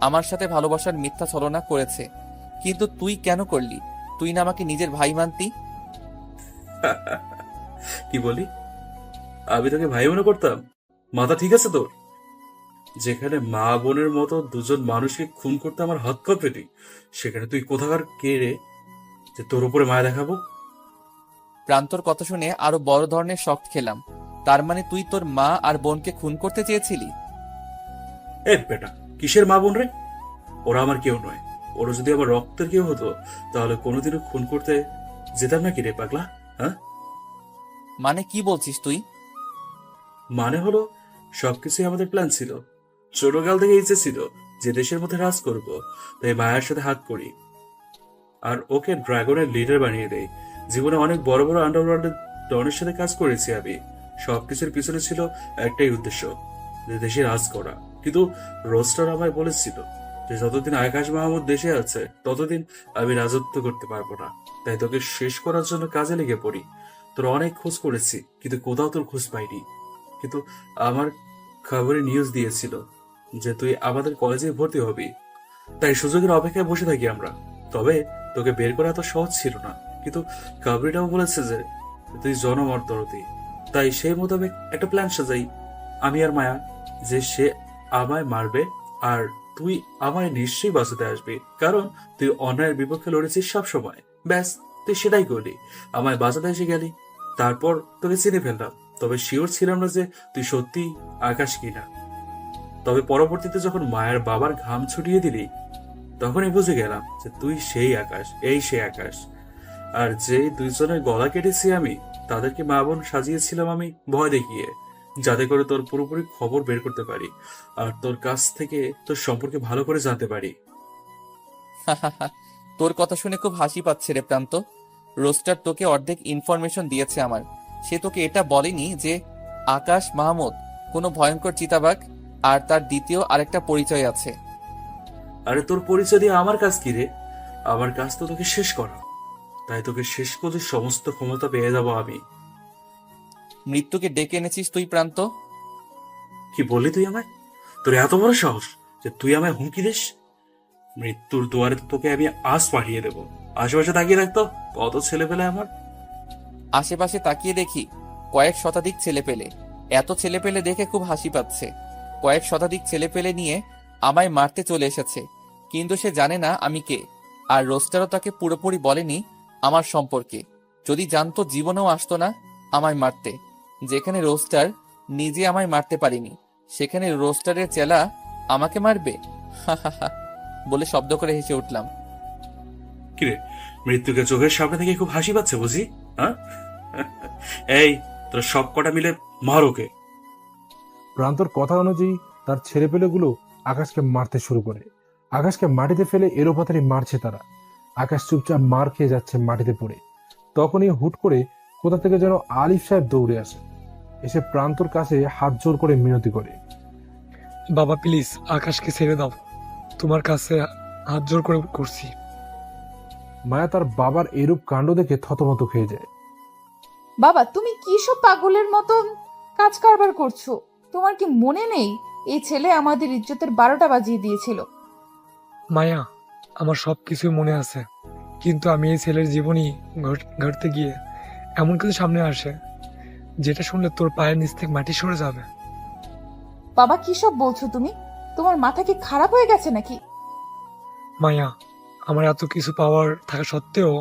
আমার সাথে ভালোবাসার মিথ্যা ছলনা করেছে, কিন্তু তুই কেন করলি? তুই না আমাকে নিজের ভাই মানতি? কি বলি? আমি তোকে ভাই মনে করতাম? মাথা ঠিক আছে তোর? যেখানে মা বোনের মতো দুজন মানুষকে খুন করতে আমার হাত কাঁপেনি, সেখানে তুই কোথাকার কে রে যে তোর উপরে মায়া দেখাবো? প্রান্তর কথা শুনে আরো বড় ধরনের শক খেলাম। তার মানে তুই তোর মা আর বোনকে খুন করতে চেয়েছিলি? এ বেটা, কিসের মা বোন রে? ওরা আমার কেউ নয়। ওরা যদি আমার রক্তের কেউ হতো, তাহলে কোনোদিনও খুন করতে যেতাম নাকি রে পাগলা? হ্যাঁ, মানে কি বলছিস তুই? মানে হলো সবকিছুই আমাদের প্ল্যান ছিল। ছোটকাল থেকে ইচ্ছে ছিল যে দেশের মধ্যে রাজ করব, তাই মায়ের সাথে হাত করি আর ওকে ড্রাগনের লিডার বানিয়ে দেই। জীবনে অনেক বড় বড় আন্ডারওয়ার্ল্ডের ডনের সাথে কাজ করেছি আমি। সবকিছুর পিছনে ছিল একটাই উদ্দেশ্য, যে দেশে রাজ করা। কিন্তু রোস্টার আমায় বলেছিল যে যতদিন আকাশ মাহমুদ দেশে আছে, ততদিন আমি রাজত্ব করতে পারবো না। তাই তোকে শেষ করার জন্য কাজে লেগে পড়ি। তোর অনেক খোঁজ করেছি, কিন্তু কোথাও তোর খোঁজ পাইনি। কিন্তু আমার খবরে নিউজ দিয়েছিল যে তুই আমাদের কলেজে ভর্তি হবি, তাই সুযোগের অপেক্ষায় বসে থাকি আমরা। তবে তোকে বের করা এত সহজ ছিল না, কিন্তু কাবরিটাও বলেছে যে তুই জনমর্দরতি। তাই সেই মোতাবেক একটা প্ল্যান সাজাই আমি আর মায়া, যে সে আমায় মারবে আর তুই আমায় নিশ্চয়ই বাঁচাতে আসবি, কারণ তুই অন্যায়ের বিপক্ষে লড়েছিস সব সময়। ব্যাস, তুই সেটাই করলি, আমায় বাঁচাতে এসে গেলি। তারপর তোকে চিনে ফেললাম, তবে শিওর ছিলাম না যে তুই সত্যি আকাশ কিনা। তবে পরবর্তীতে যখন মায়ের বাবার ঘাম ছুটিয়ে দিলি, তখনই বুঝে গেলাম যে তুই সেই আকাশ, এই সেই আকাশ। আর যে দুইজনের গলা কেটেছি আমি, তাদেরকে মা বোন সাজিয়েছিলাম আমি ভয় দেখিয়ে, যাতে করে তোর পুরোপুরি খবর বের করতে পারি আর তোর কাছ থেকে তোর সম্পর্কে ভালো করে জানতে পারি। তোর কথা শুনে খুব হাসি পাচ্ছে রে প্রান্ত। রোস্টার তোকে অর্ধেক ইনফরমেশন দিয়েছে আমার। সে তোকে এটা বলেনি যে আকাশ মাহমুদ কোনো ভয়ঙ্কর চিতাবাঘ, আর তার দ্বিতীয় আরেকটা পরিচয় আছে। আরে তোর পরিচয় দিয়ে আমার কাজ কি রে? আমার কাজ তো তোকে শেষ করা। তাই তোকে শেষ করে সমস্ত ক্ষমতা পেয়ে যাবো আমি। মৃত্যুকে ডেকে এনেছিস তুই প্রান্ত? কি বললি তুই আমায়? তোর এত বড় সাহস যে তুই আমায় হুমকি দিস? মৃত্যুর দুয়ারে তো তোকে আমি আজ পাঠিয়ে দেবো। আশেপাশে তাকিয়ে রাখতো কত ছেলে পেলে আমার। আশেপাশে তাকিয়ে দেখি কয়েক শতাধিক ছেলেপেলে। এত ছেলেপেলে দেখে খুব হাসি পাচ্ছে। কয়েক শতাধিক ছেলেপেলে নিয়ে আমায় মারতে চলে এসেছে, কিন্তু সে জানে না আমি কে। আর রোস্টারও তাকে পুরোপুরি বলেনি আমার সম্পর্কে। যদি জানতো জীবনেও আসতো না আমায় মারতে। যেখানে রোস্টার নিজে আমায় মারতে পারিনি, সেখানে রোস্টারের চেলা আমাকে মারবে? বলে শব্দ করে হেসে উঠলাম। কিরে, মৃত্যুকে চোখের সামনে থেকে খুব হাসি পাচ্ছে বুঝি? হ্যাঁ, এই তোর সব কটা মিলে মার ওকে। প্রান্তর কথা অনুযায়ী তার ছেলেপেলেগুলো আকাশকে মারতে শুরু করে। আকাশকে মাটিতে ফেলে এলোপাতাড়ি মারছে তারা। আকাশ চুপচাপ মার খেয়ে যাচ্ছে মাটিতে পড়ে। তখনই হুট করে কোথা থেকে যেন আলিফ সাহেব দৌড়ে আসে, এসে প্রান্তর কাছে হাত জোর করে মিনতি করে। বাবা প্লিজ আকাশকে ছেড়ে দাও, তোমার কাছে হাত জোর করে করছি। মায়া তার বাবার এরূপ কাণ্ড দেখে থতমত খেয়ে যায়। বাবা তুমি কি সব পাগলের মতন কাজ কারবার করছো? তোমার কি মনে নেই এই ছেলে আমাদের ইজ্জতের 12টা বাজিয়ে দিয়েছিল? মায়া, আমার সব কিছুই মনে আছে, কিন্তু আমি এই ছেলের জীবনই ঘাটতে গিয়ে এমন কিছু সামনে আসে যেটা শুনলে তোর পায়ের নিচ থেকে মাটি সরে যাবে। বাবা কি সব বলছো তুমি? তোমার মাথা কি খারাপ হয়ে গেছে নাকি? মায়া, আমার এত কিছু পাওয়ার থাকা সত্ত্বেও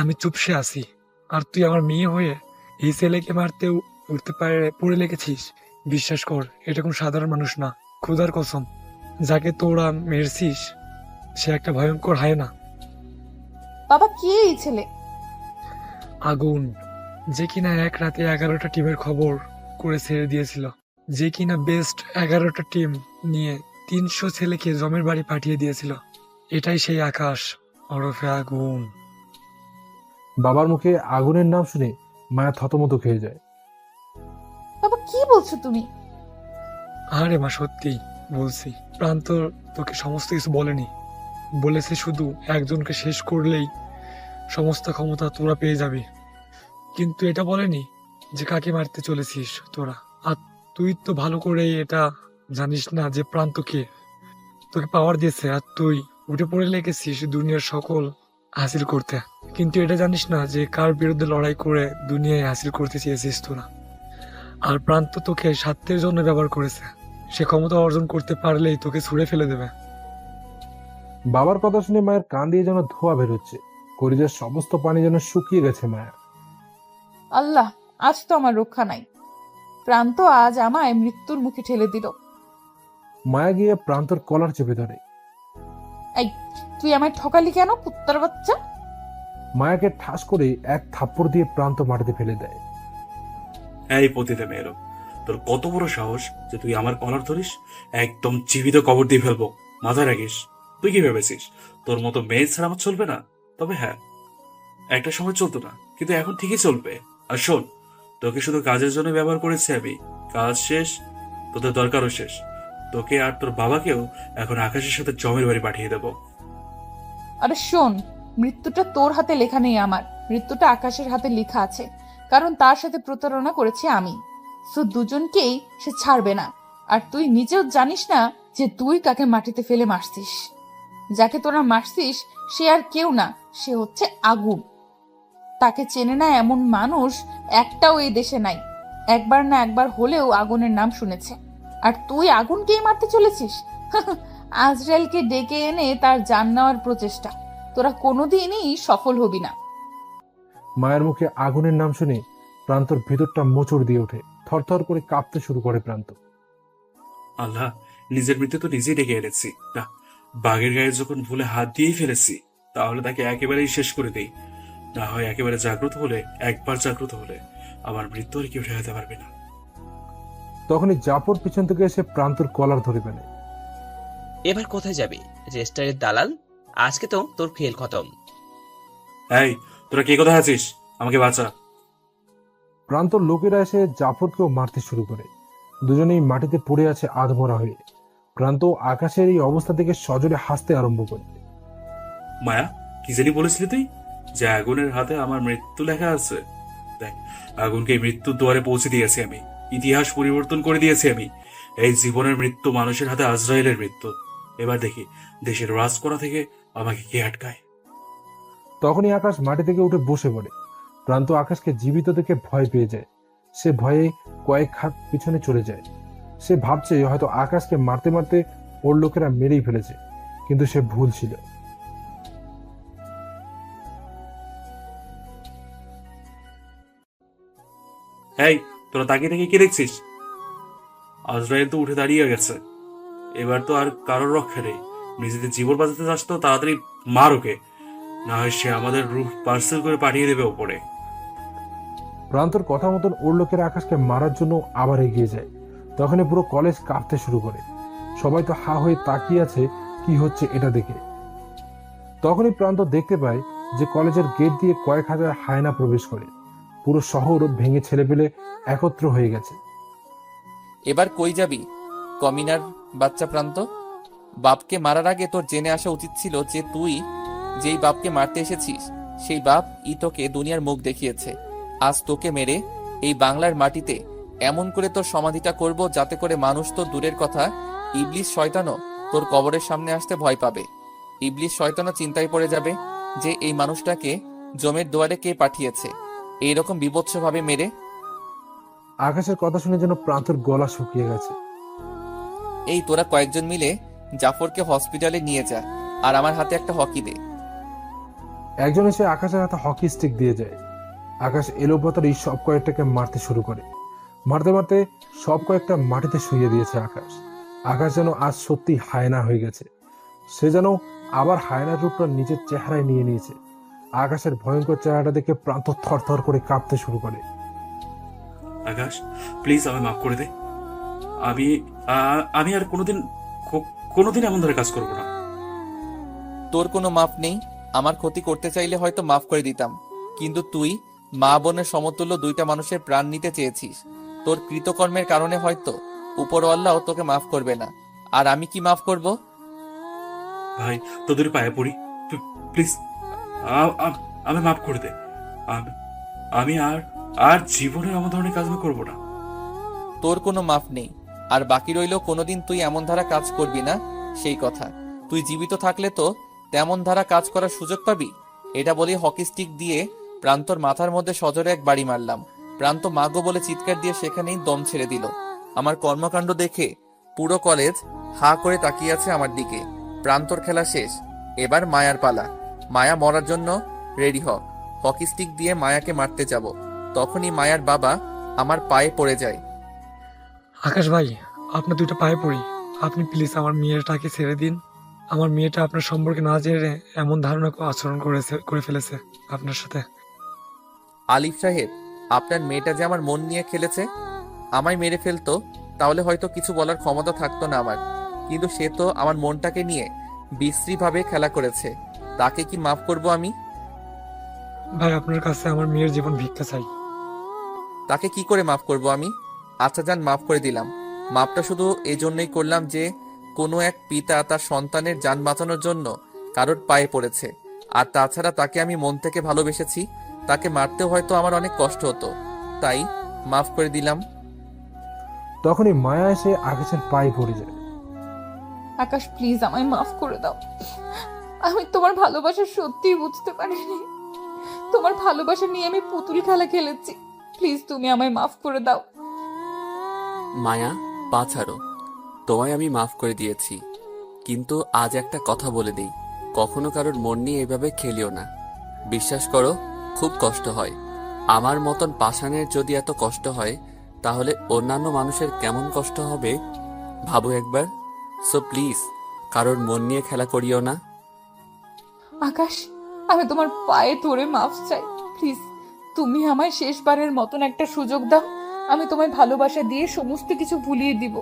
আমি চুপসে আছি, আর তুই আমার মেয়ে হয়ে এই ছেলেকে মারতেও উঠতে পারে পড়ে লেগেছিস। বিশ্বাস কর, এটা কোন সাধারণ মানুষ না, খোদার কসম, যাকে তোরা মেরেছিস সে একটা ভয়ঙ্কর হায়না। বাবা কে এই ছেলে? আগুন, যে কিনা এক রাতে 11টা টিমের খবর করে ছেড়ে দিয়েছিল, যে কিনা বেস্ট 11টা টিম নিয়ে 300 ছেলেকে জমের বাড়ি পাঠিয়ে দিয়েছিল। এটাই সেই আকাশ, ওরফে আগুন। বাবার মুখে আগুনের নাম শুনে মায়া থতমত খেয়ে যায়। বাবা কি বলছো তুমি? আরে মা, সত্যি বলছি। প্রান্ত তোকে সমস্ত কিছু বলেনি, বলেছে শুধু একজনকে শেষ করলেই সমস্ত ক্ষমতা তোরা পেয়ে যাবি, কিন্তু এটা বলেনি যে কাকে মারতে চলেছিস তোরা। আর তুই তো ভালো করে এটা জানিস না যে প্রান্তকে তোকে পাওয়ার দিয়েছে, আর তুই উঠে পড়ে লেগেছিস দুনিয়ার সকল হাসিল করতে, কিন্তু এটা জানিস না যে কার বিরুদ্ধে লড়াই করে দুনিয়ায় হাসিল করতে চেয়েছিস তোরা। আর প্রান্ত তোকে স্বার্থের জন্য ব্যবহার করেছে, সে ক্ষমতা অর্জন করতে পারলেই তোকে ছুঁড়ে ফেলে দেবে। বাবার কথা শুনে মায়ের কান দিয়ে যেন ধোঁয়া বেরোচ্ছে, কলিজার সমস্ত পানি যেন শুকিয়ে গেছে মায়া। আল্লাহ, আজ তো আমার রক্ষা নাই। প্রান্ত আজ আমায় মৃত্যুর মুখে ঠেলে দিল। মায়া গিয়ে প্রান্তর কলার চেপে ধরে। এই, তুই আমায় ঠকালি কেন কুত্তার বাচ্চা? মায়াকে ঠাস করে এক থাপ্পড় দিয়ে প্রান্ত মাটিতে ফেলে দেয়। এই পতিতে মেয়েরো, তোর কত বড় সাহস যে তুই আমার কলার ধরিস? একদম জীবিত কবর দিয়ে ফেলবো, মাথায় রাখিস। তুই কি ভেবেছিস তোর মতো মেয়ে ছাড়া আমার চলবে না? তবে হ্যাঁ, একটা সময় চলতো না, কিন্তু এখন ঠিকই চলবে। আর শোন, তোকে শুধু কাজের জন্য ব্যবহার করেছি আমি, কাজ শেষ, তোদের দরকারও শেষ। তোকে আর তোর বাবাকেও এখন আকাশের সাথে জমের বাড়ি পাঠিয়ে দেবো। আরে শোন, মৃত্যুটা তোর হাতে লেখা নেই, আমার মৃত্যুটা আকাশের হাতে লেখা আছে, কারণ তার সাথে প্রতারণা করেছি আমি। সো দুজনকেই সে ছাড়বে না। আর তুই নিজেও জানিস না যে তুই কাকে মাটিতে ফেলে মারছিস। যাকে তোরা মারছিস সে আর কেউ না, সে হচ্ছে আগুন। তাকে চেনে না এমন মানুষ একটাও এই দেশে নাই। একবার না একবার হলেও আগুনের নাম শুনেছে। আর তুই আগুনকেই মারতে চলেছিস? আজরাইলকে ডেকে এনে তার জান নেওয়ার প্রচেষ্টা। তোরা কোনোদিনই সফল হবি না। মায়ের মুখে আগুনের নাম শুনে প্রান্তর ভেতরটা মোচড় দিয়ে ওঠে, থরথর করে কাঁপতে শুরু করে প্রান্ত। আল্লাহ, নিজের মৃত্যু তো নিজেই ডেকে এনেছি না, বাঘের গায়ে যখন ভুলে হাত দিয়েই ফেলেছি, তাহলে তাকে একেবারেই শেষ করে দেই। না হয় একেবারে জাগ্রত হলে, একবার জাগ্রত হলে আমার মৃত্যু আর কেউ ঠেকাতে পারবে না। তখনই জাফর পিছন থেকে এসে প্রান্তর কলার ধরে ফেলে। এবার কোথায় যাবি রেজিস্টারের দালাল? আজকে তো তোর খেল খতম। এই, তোরা কে কোথায় আছিস? আমাকে বাঁচা। প্রান্তর লোকেরা এসে জাফরকেও মারতে শুরু করে। দুজনেই মাটিতে পড়ে আছে আধমরা হয়ে। প্রান্ত আকাশের এই অবস্থা থেকে সজোরে হাসতে আরম্ভ করে। মায়া, কি জানি বলেছিলি তুই যে আগুনের হাতে আমার মৃত্যু লেখা আছে? দেখ, আগুনকে মৃত্যুর দুয়ারে পৌঁছে দিয়েছি আমি, ইতিহাস পরিবর্তন করে দিয়েছি আমি। এই জীবনের মৃত্যু মানুষের হাতে আজরাইলের মৃত্যু। এবার দেখি দেশের রাজ করা থেকে আমাকে কে আটকায়। তখনই আকাশ মাটি থেকে উঠে বসে পড়ে। প্রান্ত আকাশকে জীবিত দেখে ভয় পেয়ে যায়। সে ভয়ে কয়েক হাত পিছনে চলে যায়। সে ভাবছে হয়তো আকাশকে মারতে মারতে ওর লোকেরা মেরেই ফেলেছে, কিন্তু সে ভুল ছিল। এই, তোরা তাকিয়ে থেকে কি দেখছিস? আজরাইল তো উঠে দাঁড়িয়ে গেছে। এবার তো আর কারোর রক্ষা নেই। নিজেদের জীবন বাঁচাতে চাস তো তাড়াতাড়ি মার ওকে, না হয় সে আমাদের রূহ পার্সেল করে পাঠিয়ে দেবে ওপরে। প্রান্তর কথা মতন ওর লোকেরা আকাশকে মারার জন্য আবার এগিয়ে যায়। তখনই পুরো কলেজ কাঁপতে শুরু করে। সবাই তো হা হয়ে তাকিয়ে আছে কি হচ্ছে এটা দেখে। তখনই প্রান্ত দেখতে পায় যে কলেজের গেট দিয়ে কয়েক হাজার হায়না প্রবেশ করে। পুরো শহর ভেঙে ছেলেপেলে একত্র হয়ে গেছে। এবার কই যাবি কমিনার বাচ্চা প্রান্ত? বাপকে মারার আগে তোর জেনে আসা উচিত ছিল যে তুই যেই বাপকে মারতে এসেছিস সেই বাপ ই তোকে দুনিয়ার মুখ দেখিয়েছে। আজ তোকে মেরে এই বাংলার মাটিতে এমন করে তোর সমাধিটা করব যাতে করে মানুষ তো দূরের কথা, ইবলিশ শয়তানও তোর কবরের সামনে আসতে ভয় পাবে। ইবলিশ শয়তানও চিন্তায় পড়ে যাবে যে এই মানুষটাকে জমের দুয়ারে কে পাঠিয়েছে এইরকম বিভৎসভাবে মেরে। আকাশের কথা শুনে যেন প্রান্তর গলা শুকিয়ে গেছে। এই তোরা কয়েকজন মিলে জাফরকে হসপিটালে নিয়ে যা আর আমার হাতে একটা হকি দে। একজন এসে আকাশের হাতে হকি স্টিক দিয়ে যায়। আকাশ এলোপাতাড়ি সব কয়েকটাকে মারতে শুরু করে। মারতে মারতে সব কয়েকটা মাটিতে শুইয়ে দিয়েছে আকাশ। আকাশ যেন আজ সত্যি হায়না হয়ে গেছে। সে যেন আবার হায়নার রূপটা নিজের চেহারায় নিয়ে নিয়েছে। আকাশের ভয়ঙ্কর চেহারাটা দেখে প্রান্ত থরথর করে কাঁপতে শুরু করে। আকাশ প্লিজ আমায় মাফ করে দে। আমি আমি আর কোনোদিন এমন ধরে কাজ করবো না। তোর কোনো মাপ নেই। আমার ক্ষতি করতে চাইলে হয়তো মাফ করে দিতাম, কিন্তু তুই মা বোনের সমতুল্য দুইটা মানুষের প্রাণ নিতে চেয়েছিস। তোর কৃতকর্মের কারণে হয়তো উপরওয়াল্লাও তোকে মাফ করবে না, আর আমি কি মাফ করব? ভাই তোদের পায়ে পড়ি, প্লিজ আমি মাফ করে দে। আমি আর জীবনে এমন ধরনের কাজ আমি করবো না। তোর কোনো মাফ নেই, আর বাকি রইল কোনোদিন তুই এমন ধারা কাজ করবি না সেই কথা। তুই জীবিত থাকলে তো তেমন ধারা কাজ করার সুযোগ পাবি। এটা বলে হকি স্টিক দিয়ে প্রান্তর মাথার মধ্যে সজোরে এক বাড়ি মারলাম। প্রান্ত মাগো বলে চিৎকার দিয়ে সেখানেই দম ছেড়ে দিল। আমার কর্মকাণ্ড দেখে পুরো কলেজ হা করে তাকিয়ে আছে আমার দিকে। প্রান্তর খেলা শেষ, এবার মায়ার পালা। মায়া মরার জন্য রেডি হ। হকি স্টিক দিয়ে মায়াকে মারতে যাব, তখনই মায়ার বাবা আমার পায়ে পড়ে যায়। আকাশ ভাই, আপনার দুইটা পায়ে পড়ি, আপনি প্লিজ আমার মেয়েটাকে ছেড়ে দিন। আমার মেয়েটা আপনার সম্পর্কে না জেনে এমন ধারণা আচরণ করে ফেলেছে আপনার সাথে। আলিফ সাহেব, আপনার মেয়েটা যে আমার মন নিয়ে খেলেছে, আমায় মেরে ফেলতো তাহলে হয়তো কিছু বলার ক্ষমতা থাকতো না আমার, কিন্তু সে তো আমার মনটাকে নিয়ে বিশ্রীভাবে খেলা করেছে। তাকে কি মাফ করব আমি? ভাই আপনার কাছে আমার মেয়ের জীবন ভিক্ষা চাই। তাকে কি করে মাফ করব আমি? আচ্ছা যান, মাফ করে দিলাম। মাফটা শুধু এই জন্যই করলাম যে কোনো এক পিতা তার সন্তানের জান বাঁচানোর জন্য কারোর পায়ে পড়েছে, আর তাছাড়া তাকে আমি মন থেকে ভালোবেসেছি। তাকে মারতেও হয়তো আমার অনেক কষ্ট হতো, তাই মাফ করে দিলাম। তখনই মায়া এসে আকাশের পায়ে পড়ে যায়। আকাশ প্লিজ আমায় মাফ করে দাও। আমি তোমার ভালোবাসা সত্যিই বুঝতে পারিনি। তোমার ভালোবাসা নিয়ে আমি পুতুল খেলা খেলেছি। প্লিজ তুমি আমায় মাফ করে দাও। মায়া, পা ছাড়ো। তোমায় আমি মাফ করে দিয়েছি, কিন্তু আজ একটা কথা বলে দিই, কখনো কারোর মন নিয়ে এভাবে খেলিও না। বিশ্বাস করো, খুব কষ্ট হয়। আমার মতন পাষাণের যদি এত কষ্ট হয়, তাহলে অন্যান্য মানুষের কেমন কষ্ট হবে ভাবো একবার। সো প্লিজ কারোর মন নিয়ে খেলা করিও না। আকাশ, আমি তোমার পায়ে ধরে মাফ চাই। প্লিজ তুমি আমায় শেষবারের মতন একটা সুযোগ দাও। আমি তোমায় ভালোবাসা দিয়ে সমস্ত কিছু ভুলিয়ে দিব।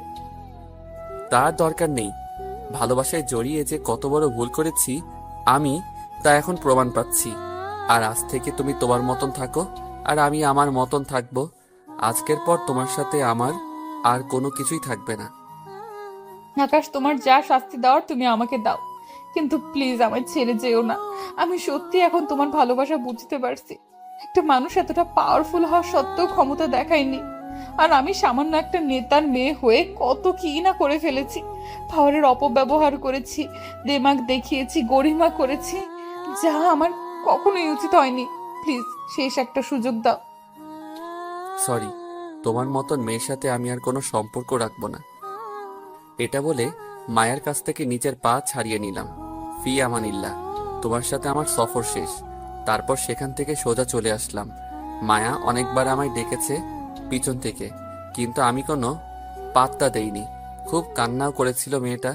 তার দরকার নেই। ভালোবাসায় জড়িয়ে যে কত বড় ভুল করেছি আমি তা এখন প্রমাণ পাচ্ছি। আর আজ থেকে তুমি তোমার মতন থাকো, আর আমি আমার মতন থাকবো। আজকের পর তোমার সাথে আমার আর কোনো কিছুই থাকবে না। আকাশ, তোমার যা শাস্তি দেওয়ার তুমি আমাকে দাও, কিন্তু প্লিজ আমায় ছেড়ে যেও না। আমি সত্যি এখন তোমার ভালোবাসা বুঝতে পারছি। একটা মানুষ এতটা পাওয়ারফুল হওয়া সত্ত্বেও ক্ষমতা দেখায়নি, আর আমি সামান্য একটা নেতার মেয়ে হয়ে কত কি না করে ফেলেছি। পাওয়ারের অপব্যবহার করেছি, দেমাগ দেখিয়েছি, গরিমা করেছি, যা আমার কখনোই উচিত হয়নি। প্লিজ শেষ একটা সুযোগ দাও। সরি, তোমার মতন মেয়ের সাথে আমি আর কোনো সম্পর্ক রাখবো না। এটা বলে মায়ের কাছ থেকে নিচের পা ছাড়িয়ে নিলাম। ফি আমানিল্লাহ, তোমার সাথে আমার সফর শেষ। তারপর সেখান থেকে সোজা চলে আসলাম। মায়া অনেকবার আমায় ডেকেছে পিছন থেকে, কিন্তু আমি কোনো পাত্তা দেইনি। খুব কান্নাও করেছিল মেয়েটা,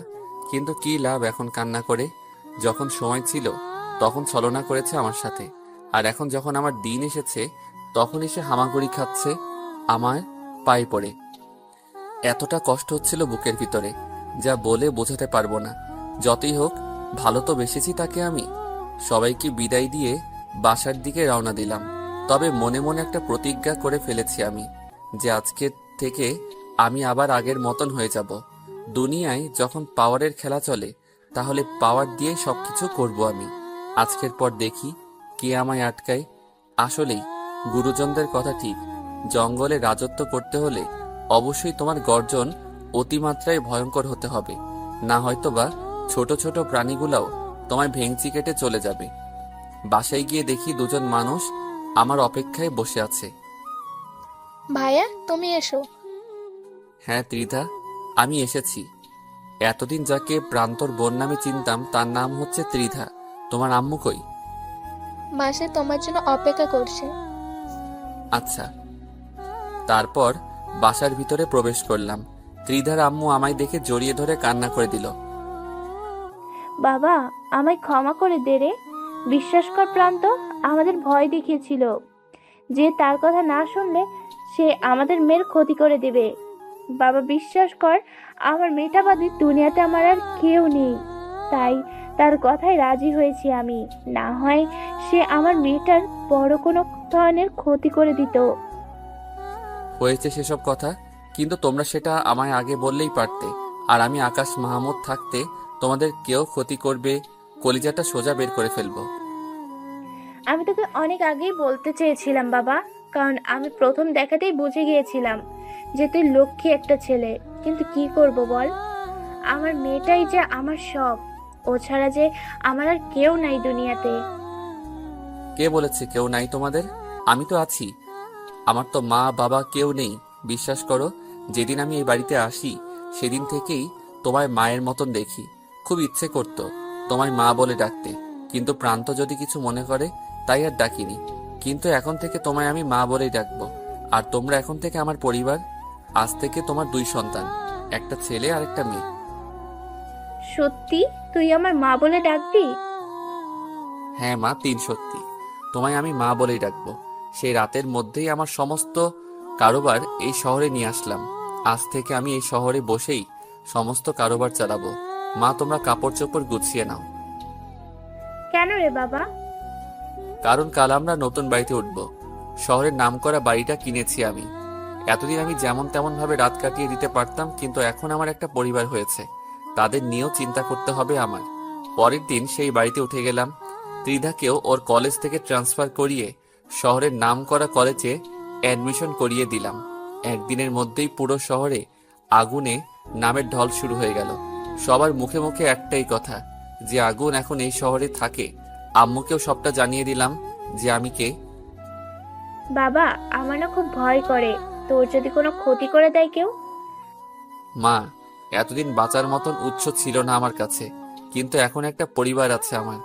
কিন্তু কি লাভ এখন কান্না করে? যখন সময় ছিল তখন ছলনা করেছে আমার সাথে, আর এখন যখন আমার দিন এসেছে তখন এসে হামাগুড়ি খাচ্ছে আমার পায়ে পড়ে। এতটা কষ্ট হচ্ছিল বুকের ভিতরে, যা বলে বোঝাতে পারবো না। যতই হোক ভালো তো বেসেছি তাকে আমি। সবাইকে বিদায় দিয়ে বাসার দিকে রওনা দিলাম। তবে মনে মনে একটা প্রতিজ্ঞা করে ফেলেছি আমি, যে আজকে থেকে আমি আবার আগের মতন হয়ে যাব। দুনিয়ায় যখন পাওয়ারের খেলা চলে, তাহলে পাওয়ার দিয়ে সবকিছু করব আমি। আজকের পর দেখি কে আমায় আটকায়। আসলেই গুরুজনদের কথা ঠিক, জঙ্গলে রাজত্ব করতে হলে অবশ্যই তোমার গর্জন অতিমাত্রায় ভয়ঙ্কর হতে হবে, না হয়তোবা ছোট ছোট প্রাণীগুলাও তোমায় ভেঙচি কেটে চলে যাবে। বাসায় গিয়ে দেখি দুজন মানুষ আমার অপেক্ষায় বসে আছে। ভাইয়া তুমি এসো। হ্যাঁ ত্রিধা, আমি এসেছি। এতদিন যাকে প্রান্তর বোন নামে চিনতাম তার নাম হচ্ছে ত্রিধা। তোমার আম্মু কই? বাসায় তোমার জন্য অপেক্ষা করছে। আচ্ছা। তারপর বাসার ভিতরে প্রবেশ করলাম। ত্রিধার আম্মু আমায় দেখে জড়িয়ে ধরে কান্না করে দিল। বাবা, আমায় ক্ষমা করে দে রে। বিশ্বাস কর প্রান্ত, আমাদের ভয় দেখিয়েছিল যে তার কথা না শুনলে সে আমাদের মেয়ের ক্ষতি করে দেবে। বাবা বিশ্বাস কর, আমার মেয়েটা বাদে দুনিয়াতে আমার আর কেউ নেই, তাই তার কথায় রাজি হয়েছি আমি। না হয় সে আমার মেয়েটার বড় কোনো ধরনের ক্ষতি করে দিত। হয়েছে সেসব কথা, কিন্তু তোমরা সেটা আমায় আগে বললেই পারতে। আর আমি আকাশ মাহমুদ থাকতে তোমাদের কেউ ক্ষতি করবে, কলিজাটা সোজা বের করে ফেলবো। আমি তোকে অনেক আগেই বলতে চেয়েছিলাম বাবা, কারণ আমি প্রথম দেখাতেই বুঝে গিয়েছিলাম যে তুই লক্ষ্মী একটা ছেলে। কিন্তু কি করব বল, আমার মেয়েটাই যে আমার সব। ও ছাড়া যে আমার আর কেউ নাই দুনিয়াতে। কে বলেছে কেউ নাই তোমাদের? আমি তো আছি। আমার তো মা বাবা কেউ নেই। বিশ্বাস করো, যেদিন আমি এই বাড়িতে আসি সেদিন থেকেই তোমায় মায়ের মতন দেখি। খুব ইচ্ছে করতো তোমায় মা বলে ডাকতে, কিন্তু প্রান্ত যদি কিছু মনে করে তাই আর ডাকিনি। কিন্তু এখন থেকে তোমায় আমি মা বলেই ডাকবো। আর তোমরা এখন থেকে আমার পরিবার। আজ থেকে তোমার 2 সন্তান, একটা ছেলে আর একটা মেয়ে। সত্যি তুই আমার মা বলে ডাকবি? হ্যাঁ মা, 3 সত্যি। তোমায় আমি মা বলেই ডাকবো। সেই রাতের মধ্যেই আমার সমস্ত কারোবার এই শহরে নিয়ে আসলাম। আজ থেকে আমি এই শহরে বসেই সমস্ত কারোবার চালাবো। মা, তোমরা কাপড় চোপড় গুছিয়ে নাও। কেন রে বাবা? কারণ কাল আমরা নতুন বাড়িতে উঠব। শহরের নামকরা বাড়িটা কিনেছি আমি। এতদিন আমি যেমন তেমন ভাবে রাত কাটিয়ে দিতে পারতাম, কিন্তু এখন আমার একটা পরিবার হয়েছে, তাদের নিয়েও চিন্তা করতে হবে আমার। পরের দিন সেই বাড়িতে উঠে গেলাম। ত্রিধাকেও ওর কলেজ থেকে ট্রান্সফার করিয়ে শহরের নামকরা কলেজে অ্যাডমিশন করিয়ে দিলাম। একদিনের মধ্যেই পুরো শহরে আগুনে নামের ঢল শুরু হয়ে গেল। সবার মুখে মুখে একটাই কথা, যে আগুন এখন এই শহরে থাকে। আম্মুকেও সবটা জানিয়ে দিলাম যে আমি কে। বাবা, আমার না খুব ভয় করে, তোর যদি কোনো ক্ষতি করে দেয় কেউ। মা, এতদিন বাঁচার মতন উৎস ছিল না আমার কাছে, কিন্তু এখন একটা পরিবার আছে আমার।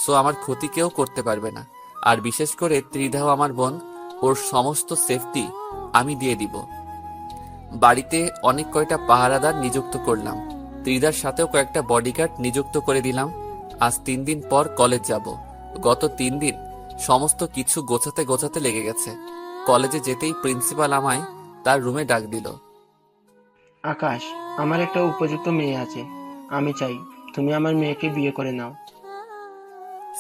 সো আমার ক্ষতি কেউ করতে পারবে না। আর বিশেষ করে ত্রিধাও আমার বোন, ওর সমস্ত সেফটি আমি দিয়ে দিব। বাড়িতে অনেক কয়টা পাহারাদার নিযুক্ত করলাম। ত্রিধার সাথেও কয়েকটা বডিগার্ড নিযুক্ত করে দিলাম। আজ 3 দিন পর কলেজ যাব। গত 3 দিন সমস্ত কিছু গোছাতে গোছাতে লেগে গেছে। কলেজে যেতেই প্রিন্সিপাল আমায় তার রুমে ডাক দিল। আকাশ, আমার একটা উপযুক্ত মেয়ে আছে, আমি চাই তুমি আমার মেয়েকে বিয়ে করে নাও।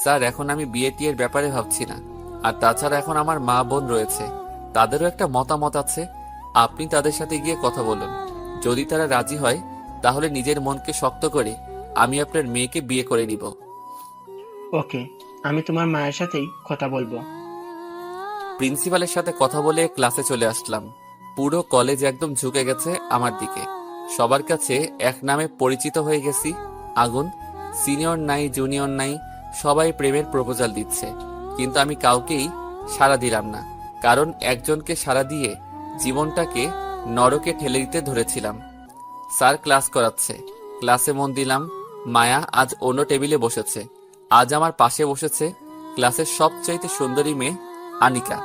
স্যার, এখন আমি বিয়ে টিয়ের ব্যাপারে ভাবছি না। আর তাছাড়া এখন আমার মা বোন রয়েছে, তাদেরও একটা মতামত আছে। আপনি তাদের সাথে গিয়ে কথা বলুন। যদি তারা রাজি হয় তাহলে নিজের মনকে শক্ত করে আমি আপনার মেয়েকে বিয়ে করে নিব। ওকে, আমি তোমার মায়ের সাথেই কথা বলবো। প্রিন্সিপালের সাথে কথা বলে ক্লাসে চলে আসলাম। পুরো কলেজ একদম ঝুঁকে গেছে আমার দিকে। সবার কাছে এক নামে পরিচিত হয়ে গেছি। আগুন। সিনিয়র নাই, জুনিয়র নাই, সবাই প্রেমের প্রপোজাল দিচ্ছে, কিন্তু আমি কাউকেই সাড়া দিলাম না। কারণ একজনকে সাড়া দিয়ে জীবনটাকে নরকে ঠেলে দিতে ধরেছিলাম। স্যার ক্লাস করাচ্ছে, ক্লাসে মন দিলাম। মায়া আজ অন্য টেবিলে বসেছে। আজ আমার পাশে বসেছে ক্লাসের সবচাইতে সুন্দরী মেয়ে আনিকা।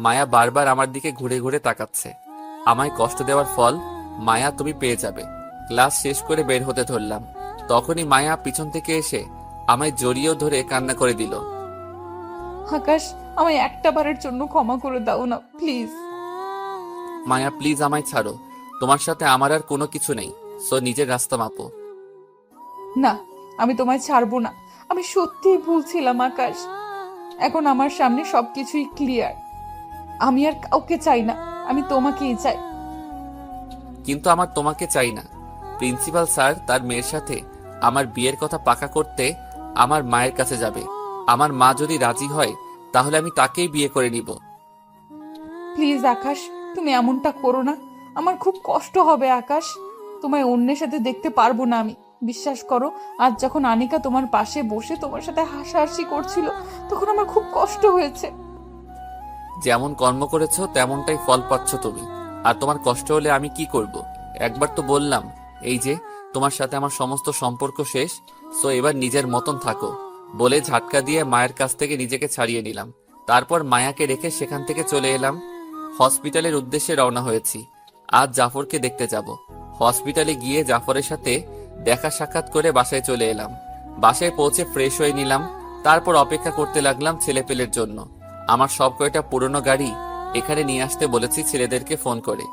মায়া বারবার আমার দিকে ঘুরে ঘুরে তাকাচ্ছে। আমায় কষ্ট দেওয়ার ফল মায়া তুমি পেয়ে যাবে। ক্লাস শেষ করে বের হতে ধরলাম, তখনই মায়া পিছন থেকে এসে আমায় জড়িয়েও ধরে কান্না করে দিল। আকাশ, আমায় একটা বারের জন্য ক্ষমা করে দাও না প্লিজ। মায়া প্লিজ আমায় ছাড়ো, তোমার সাথে আমার আর কোনো কিছু নেই। সো নিজের রাস্তা মাপো। না, আমি তোমায় ছাড়বো না। আমি সত্যিই ভুলছিলাম আকাশ। এখন আমার সামনে সবকিছুই ক্লিয়ার। আমি আর কাউকে চাই না, আমি তোমাকেই চাই। কিন্তু আমার তোমাকে চাই না। প্রিন্সিপাল স্যার তার মেয়ের সাথে আমার বিয়ের কথা পাকা করতে আমার মায়ের কাছে যাবে। আমার মা যদি রাজি হয় তাহলে আমি তাকেই বিয়ে করে নিব। প্লিজ আকাশ, তুমি এমনটা করো না। আমার খুব কষ্ট হবে আকাশ। তোমায় অন্যের সাথে দেখতে পারবো না আমি। বিশ্বাস করো, আজ যখন আনিকা তোমার পাশে বসে তোমার সাথে হাসাহাসি করছিল, তখন আমার খুব কষ্ট হয়েছে। যেমন কর্ম করেছো তেমনটাই ফল পাচ্ছ তুমি। আর তোমার কষ্ট হলে আমি কি করব? একবার তো বললাম, এই যে তোমার সাথে আমার সমস্ত সম্পর্ক শেষ, সো এবার নিজের মতন থাকো বলে ঝাটকা দিয়ে মায়ের কাছ থেকে নিজেকে ছাড়িয়ে নিলাম। তারপর মায়াকে রেখে সেখান থেকে চলে এলাম। হসপিটালের উদ্দেশ্যে রওনা হয়েছি। আজ জাফরকে দেখতে যাব। হসপিটালে গিয়ে জাফরের সাথে দেখা সাক্ষাৎ করে বাসায় চলে এলাম। বাসায় পৌঁছে ফ্রেশ হয়ে নিলাম। তারপর অপেক্ষা করতে লাগলাম ছেলেপেলের জন্য। আমার সব কয়টা পুরনো গাড়ি এখানে নিয়ে আসতে বলেছি ছেলেদেরকে ফোন করে।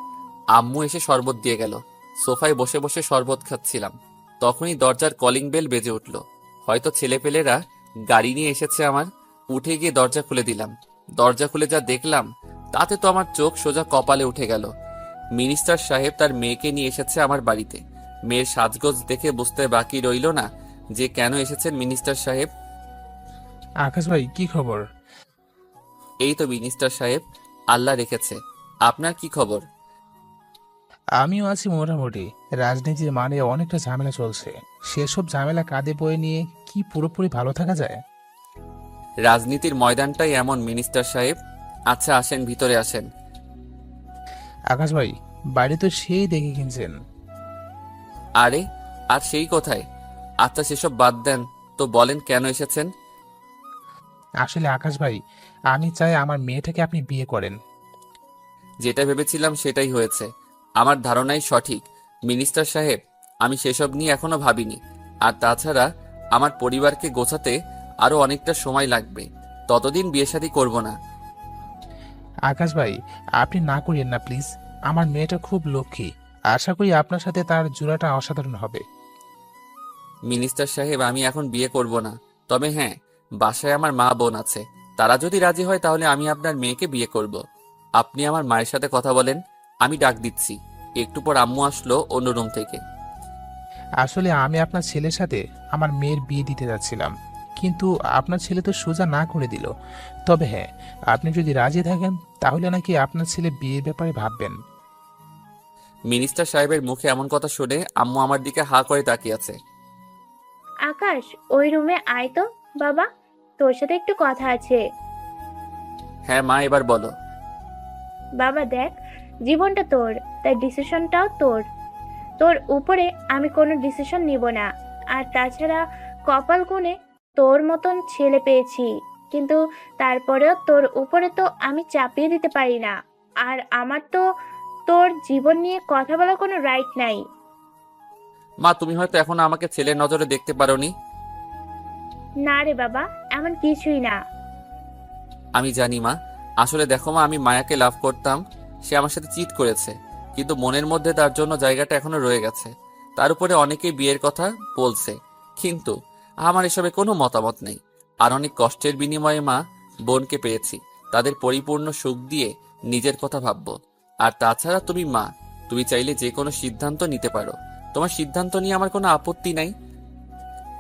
আম্মু এসে শরবত দিয়ে গেল। সোফায় বসে বসে শরবত খাচ্ছিলাম। তখনই দরজার কলিং বেল বেজে উঠল। হয়তো ছেলেপেলেরা গাড়ি নিয়ে এসেছে আমার। উঠে গিয়ে দরজা খুলে দিলাম। দরজা খুলে যা দেখলাম তাতে তো আমার চোখ সোজা কপালে উঠে গেল। মিনিস্টার সাহেব তার মেয়েকে নিয়ে এসেছে আমার বাড়িতে। মেয়ের সাজগোজ দেখে বুঝতে বাকি রইল না যে কেন এসেছেন মিনিস্টার সাহেব। আকাশ ভাই, কি খবর? এই তো মিনিস্টার সাহেব, আল্লাহ রেখেছে। আপনার কি খবর? আমিও আছি মোটামুটি। রাজনীতির মানে অনেকটা ঝামেলা চলছে। সেসব ঝামেলা কাঁধে বয়ে নিয়ে কি পুরোপুরি ভালো থাকা যায়? রাজনীতির ময়দানটাই এমন মিনিস্টার সাহেব। আচ্ছা আসেন, ভিতরে আসেন। আকাশ ভাই, বাইরে তো সেই দেখে কিনছেন। আরে আর সেই কোথায়? আচ্ছা সেসব বাদ দেন তো, বলেন কেন এসেছেন? আসলে আকাশ ভাই, আমি চাই আমার মেয়েটাকে আপনি বিয়ে করেন। যেটা ভেবেছিলাম সেটাই হয়েছে। আমার ধারণাই সঠিক মিনিস্টার সাহেব। আমি সেসব নিয়ে এখনো ভাবিনি। আর তাছাড়া আমার পরিবারকে গোছাতে আরো অনেকটা সময় লাগবে। ততদিন বিয়ে শাদী করব না। আকাশ ভাই, আপনি না করিয়েন না প্লিজ। আমার মেয়েটা খুব লক্ষ্মী। আশা করি আপনার সাথে তার জোড়াটা অসাধারণ হবে। মিনিস্টার সাহেব, আমি এখন বিয়ে করব না। তবে হ্যাঁ, বাসায় আমার মা বোন আছে। তারা যদি রাজি হয় তাহলে আমি আপনার মেয়েকে বিয়ে করব। আপনি আমার মায়ের সাথে কথা বলেন, আমি ডাক দিচ্ছি। একটু পর আম্মু আসলো অন্য রুম থেকে। আসলে আমি আপনার ছেলের সাথে আমার মেয়ের বিয়ে দিতে যাচ্ছিলাম, কিন্তু আপনার ছেলে তো সোজা না করে দিল। তবে হ্যাঁ, আপনি যদি রাজি থাকেন তাহলে নাকি আপনার ছেলে বিয়ের ব্যাপারে ভাববেন। মিনিস্টার সাহেবের মুখে এমন কথা শুনে আম্মু আমার দিকে হা করে তাকিয়ে আছে। আকাশ, ওই রুমে আয় তো বাবা, তোর সাথে একটু কথা আছে। হ্যাঁ মা, এবার বলো। বাবা দেখ, জীবনটা তোর, তাই ডিসিশনটাও তোর। তোর উপরে আমি কোনো ডিসিশন নিব না। আর তাছাড়া কপাল গুণে তোর মতন ছেলে পেয়েছি, কিন্তু তারপরেও তোর উপরে তো আমি চাপিয়ে দিতে পারি না। আর আমার তো তোর জীবন নিয়ে কথা বলার কোনো রাইট নাই। মা, তুমি হয়তো এখনো আমাকে ছেলের নজরে দেখতে পারোনি। না রে বাবা, এমন কিছুই না। আমি জানি মা। আসলে দেখো মা, আমি মায়াকে লাভ করতাম। সে আমার সাথে চিট করেছে, কিন্তু মনের মধ্যে তার জন্য জায়গাটা এখনো রয়ে গেছে। তার উপরে অনেকেই বিয়ের কথা বলছে, কিন্তু আমার এসবে কোনো মতামত নেই। আর অনেক কষ্টের বিনিময়ে মা বোনকে পেয়েছি। তাদের পরিপূর্ণ সুখ দিয়ে নিজের কথা ভাববো। আর তাছাড়া তুমি মা, তুমি চাইলে যে কোনো সিদ্ধান্ত নিতে পারো। তোমার সিদ্ধান্ত নিয়ে আমার কোনো আপত্তি নাই।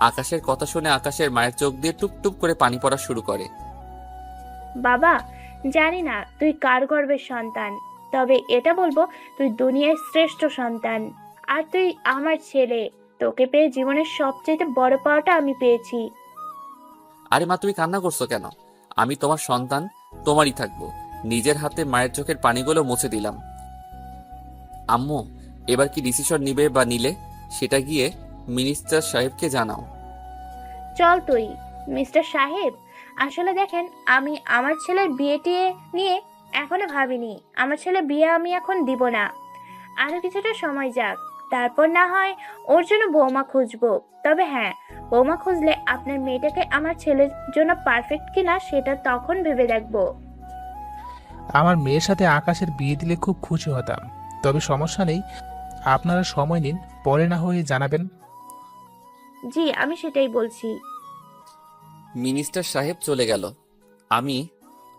আকাশের কথা শুনে আকাশের মায়ের চোখ দিয়ে টুপটুপ করে পানি পড়া শুরু করে। বাবা, জানি না তুই কার গর্ভের সন্তান, তবে এটা বলবো তুই দুনিয়ার শ্রেষ্ঠ সন্তান। আর তুই আমার ছেলে। তোকে পেয়ে জীবনের সবচেয়ে বড় পাওয়াটা আমি পেয়েছি। আরে মা, তুমি কান্না করছো কেন? আমি তোমার সন্তান, তোমারই থাকবো। নিজের হাতে মায়ের চোখের পানিগুলো মুছে দিলাম। আম্মু, এবার কি ডিসিশন নিবে বা নিলে সেটা গিয়ে মিনিস্টার সাহেবকে জানাও। চল তুই। মিস্টার সাহেব, আসলে দেখেন, আমি আমার ছেলের বিয়েটি নিয়ে এখনো ভাবিনি। আমার ছেলে বিয়ে আমি এখন দিব না। আরো কিছুটা সময় যাক, তারপর না হয় ওর জন্য বৌমা খুঁজবো। তবে হ্যাঁ, বৌমা খুঁজলে আপনার মেয়েটাকে আমার ছেলের জন্য পারফেক্ট কিনা সেটা তখন ভেবে দেখবো। আমার মেয়ের সাথে আকাশের বিয়ে দিলে খুব খুশি হতাম। তবে সমস্যা নেই, আপনারা সময় নিন, পরে না হয়ে জানাবেন। জি আমি সেটাই বলছি। মিনিস্টার সাহেব চলে গেল। আমি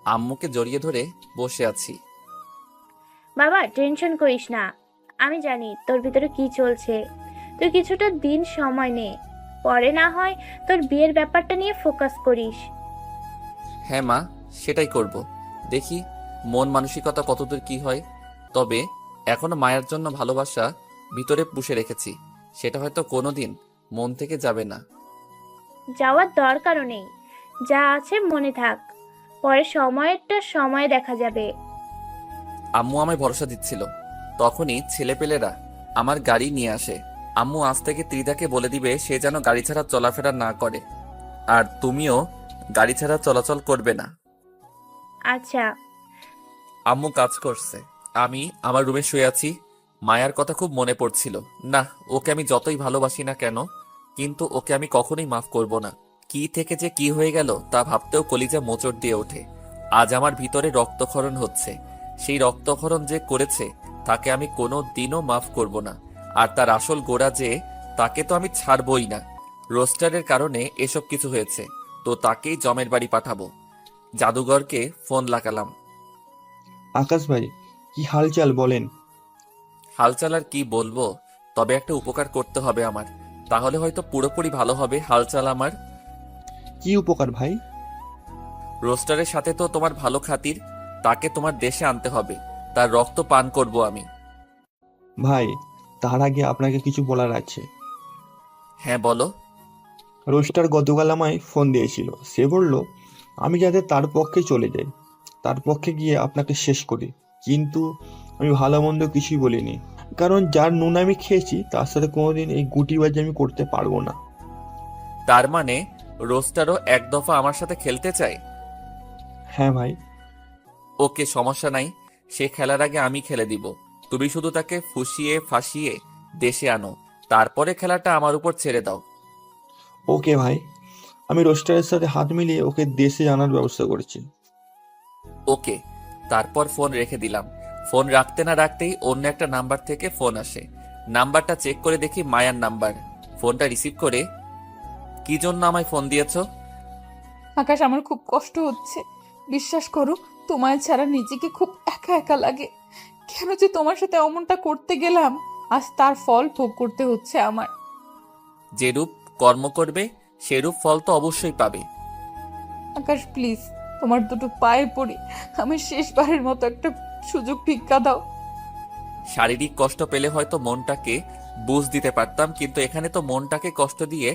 আম্মুকে জড়িয়ে ধরে বসে আছি। বাবা টেনশন করিস না, আমি জানি তোর ভিতরে কি চলছে। তুই কিছুটা দিন সময় নে, পরে না হয় তোর বিয়ের ব্যাপারটা নিয়ে ফোকাস করিস। হ্যাঁ মা, সেটাই করব। দেখি মন মানসিকতা কতদূর কি হয়। তবে এখনো মায়ের জন্য ভালোবাসা ভিতরে পুষে রেখেছি, সেটা হয়তো কোনোদিন মন থেকে যাবে না। যাওয়ার দরকারও নেই, যা আছে মনে থাক, পরে সময়েরটা সময় দেখা যাবে। আম্মু আমায় ভরসা দিচ্ছিল, তখনই ছেলেপেলেরা আমার গাড়ি নিয়ে আসে। আম্মু আজ থেকে ত্রিধাকে বলে দিবে সে যেন গাড়ি ছাড়া চলাফেরা না করে, আর তুমিও গাড়ি ছাড়া চলাচল করবে না। আচ্ছা। আম্মু কাজ করছে, আমি আমার রুমে শুয়ে আছি। মায়ার কথা খুব মনে পড়ছিল। না, ওকে আমি যতই ভালোবাসি না কেন, কিন্তু ওকে আমি কখনোই মাফ করব না। কি থেকে যে কি হয়ে গেল তা ভাবতেও কলিজা মোচড় দিয়ে ওঠে। আজ আমার ভিতরে রক্তক্ষরণ হচ্ছে। সেই রক্তক্ষরণ যে করেছে তাকে আমি কোনো দিনও মাফ করব না। আর তার আসল গোড়া যে, তাকে তো আমি ছাড়বই না। রোস্টারের কারণে এসব কিছু হয়েছে, তো তাকেই জমের বাড়ি পাঠাবো। জাদুঘরকে ফোন লাগালাম। আকাশ ভাই, কি হালচাল বলেন? হালচাল আর কি বলবো, তবে একটা উপকার করতে হবে আমার, তাহলে হয়তো পুরোপুরি ভালো হবে হালচাল আমার। কি উপকার ভাই? রোস্টারের সাথে তো তোমার ভালো খাতির, তাকে তোমার দেশে আনতে হবে, তার রক্ত পান করব আমি। ভাই, তার আগে আপনাকে কিছু বলার আছে। হ্যাঁ বলো। রোস্টার গতকাল আমায় ফোন দিয়েছিল। সে বলল আমি যাতে তার পক্ষে চলে যাই, তার পক্ষে গিয়ে আপনাকে শেষ করি। কিন্তু আমি ভালো মন্দ কিছুই বলিনি, কারণ যার নুন আমি খেয়েছি তার সাথে কোনোদিন এই গুটিবাজি আমি করতে পারবো না। তার মানে রোস্টারও এক দফা আমার সাথে খেলতে চায়? হ্যাঁ ভাই। ওকে, সমস্যা নাই, সে খেলার আগে আমি খেলে দিব। তুমি শুধু তাকে ফুসিয়ে ফাঁসিয়ে দেশে আনো, তারপরে খেলাটা আমার উপর ছেড়ে দাও। ওকে ভাই, আমি রোস্টারের সাথে হাত মিলিয়ে ওকে দেশে আনার ব্যবস্থা করছি। ওকে। তারপর ফোন রেখে দিলাম। ফোন রাখতে না রাখতেই অন্য একটা নাম্বার থেকে ফোন আসে। নাম্বারটা চেক করে দেখি মায়ার নাম্বার। ফোনটা রিসিভ করে, কি জন্য আমায় ফোন দিয়েছো? আকাশ, আমার খুব কষ্ট হচ্ছে, বিশ্বাস করো। তোমায় ছাড়া নিজেকে খুব একা একা লাগে। কেন যে তোমার সাথে অমনটা করতে গেলাম, আজ তার ফল ভোগ করতে হচ্ছে আমার। যেরূপ কর্ম করবে সেরূপ ফল তো অবশ্যই পাবে। আকাশ প্লিজ, তোমার দুটো পায়ে পড়ি, আমি শেষবারের মতো একটা সুযোগ ভিক্ষা দাও। শারীরিক কষ্ট পেলে হয়তো মনটাকে বুঝ দিতে পারতাম, কিন্তু এখানে তো মনটাকে কষ্ট দিয়ে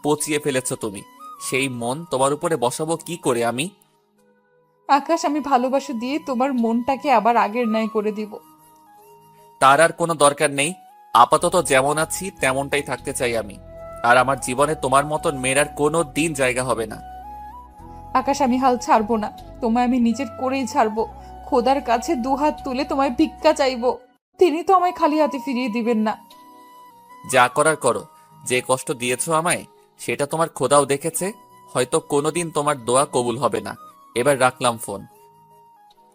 পচিয়ে ফেলেছো তুমি। সেই মন তোমার উপরে বসাবো কি করে আমি? আকাশ, আমি ভালোবাসা দিয়ে তোমার মনটাকে আবার আগের ন্যায় করে দিব। তার আর কোনো দরকার নেই। আপাতত যেমন আছি তেমনটাই থাকতে চাই আমি। আর আমার জীবনে তোমার মতন মেয়ের আর কোনো দিন জায়গা হবে না। আকাশ, আমি হাল ছাড়বো না, তোমায় আমি নিজের করেই ছাড়বো। খোদার কাছে দুহাত তুলে তোমায় ভিক্ষা চাইবো, তিনি তো আমায় খালি হাতে ফিরিয়ে দিবেন না। যা করার করো। যে কষ্ট দিয়েছো আমায় সেটা তোমার খোদাও দেখেছে, হয়তো কোনোদিন তোমার দোয়া কবুল হবে না। এবার রাখলাম ফোন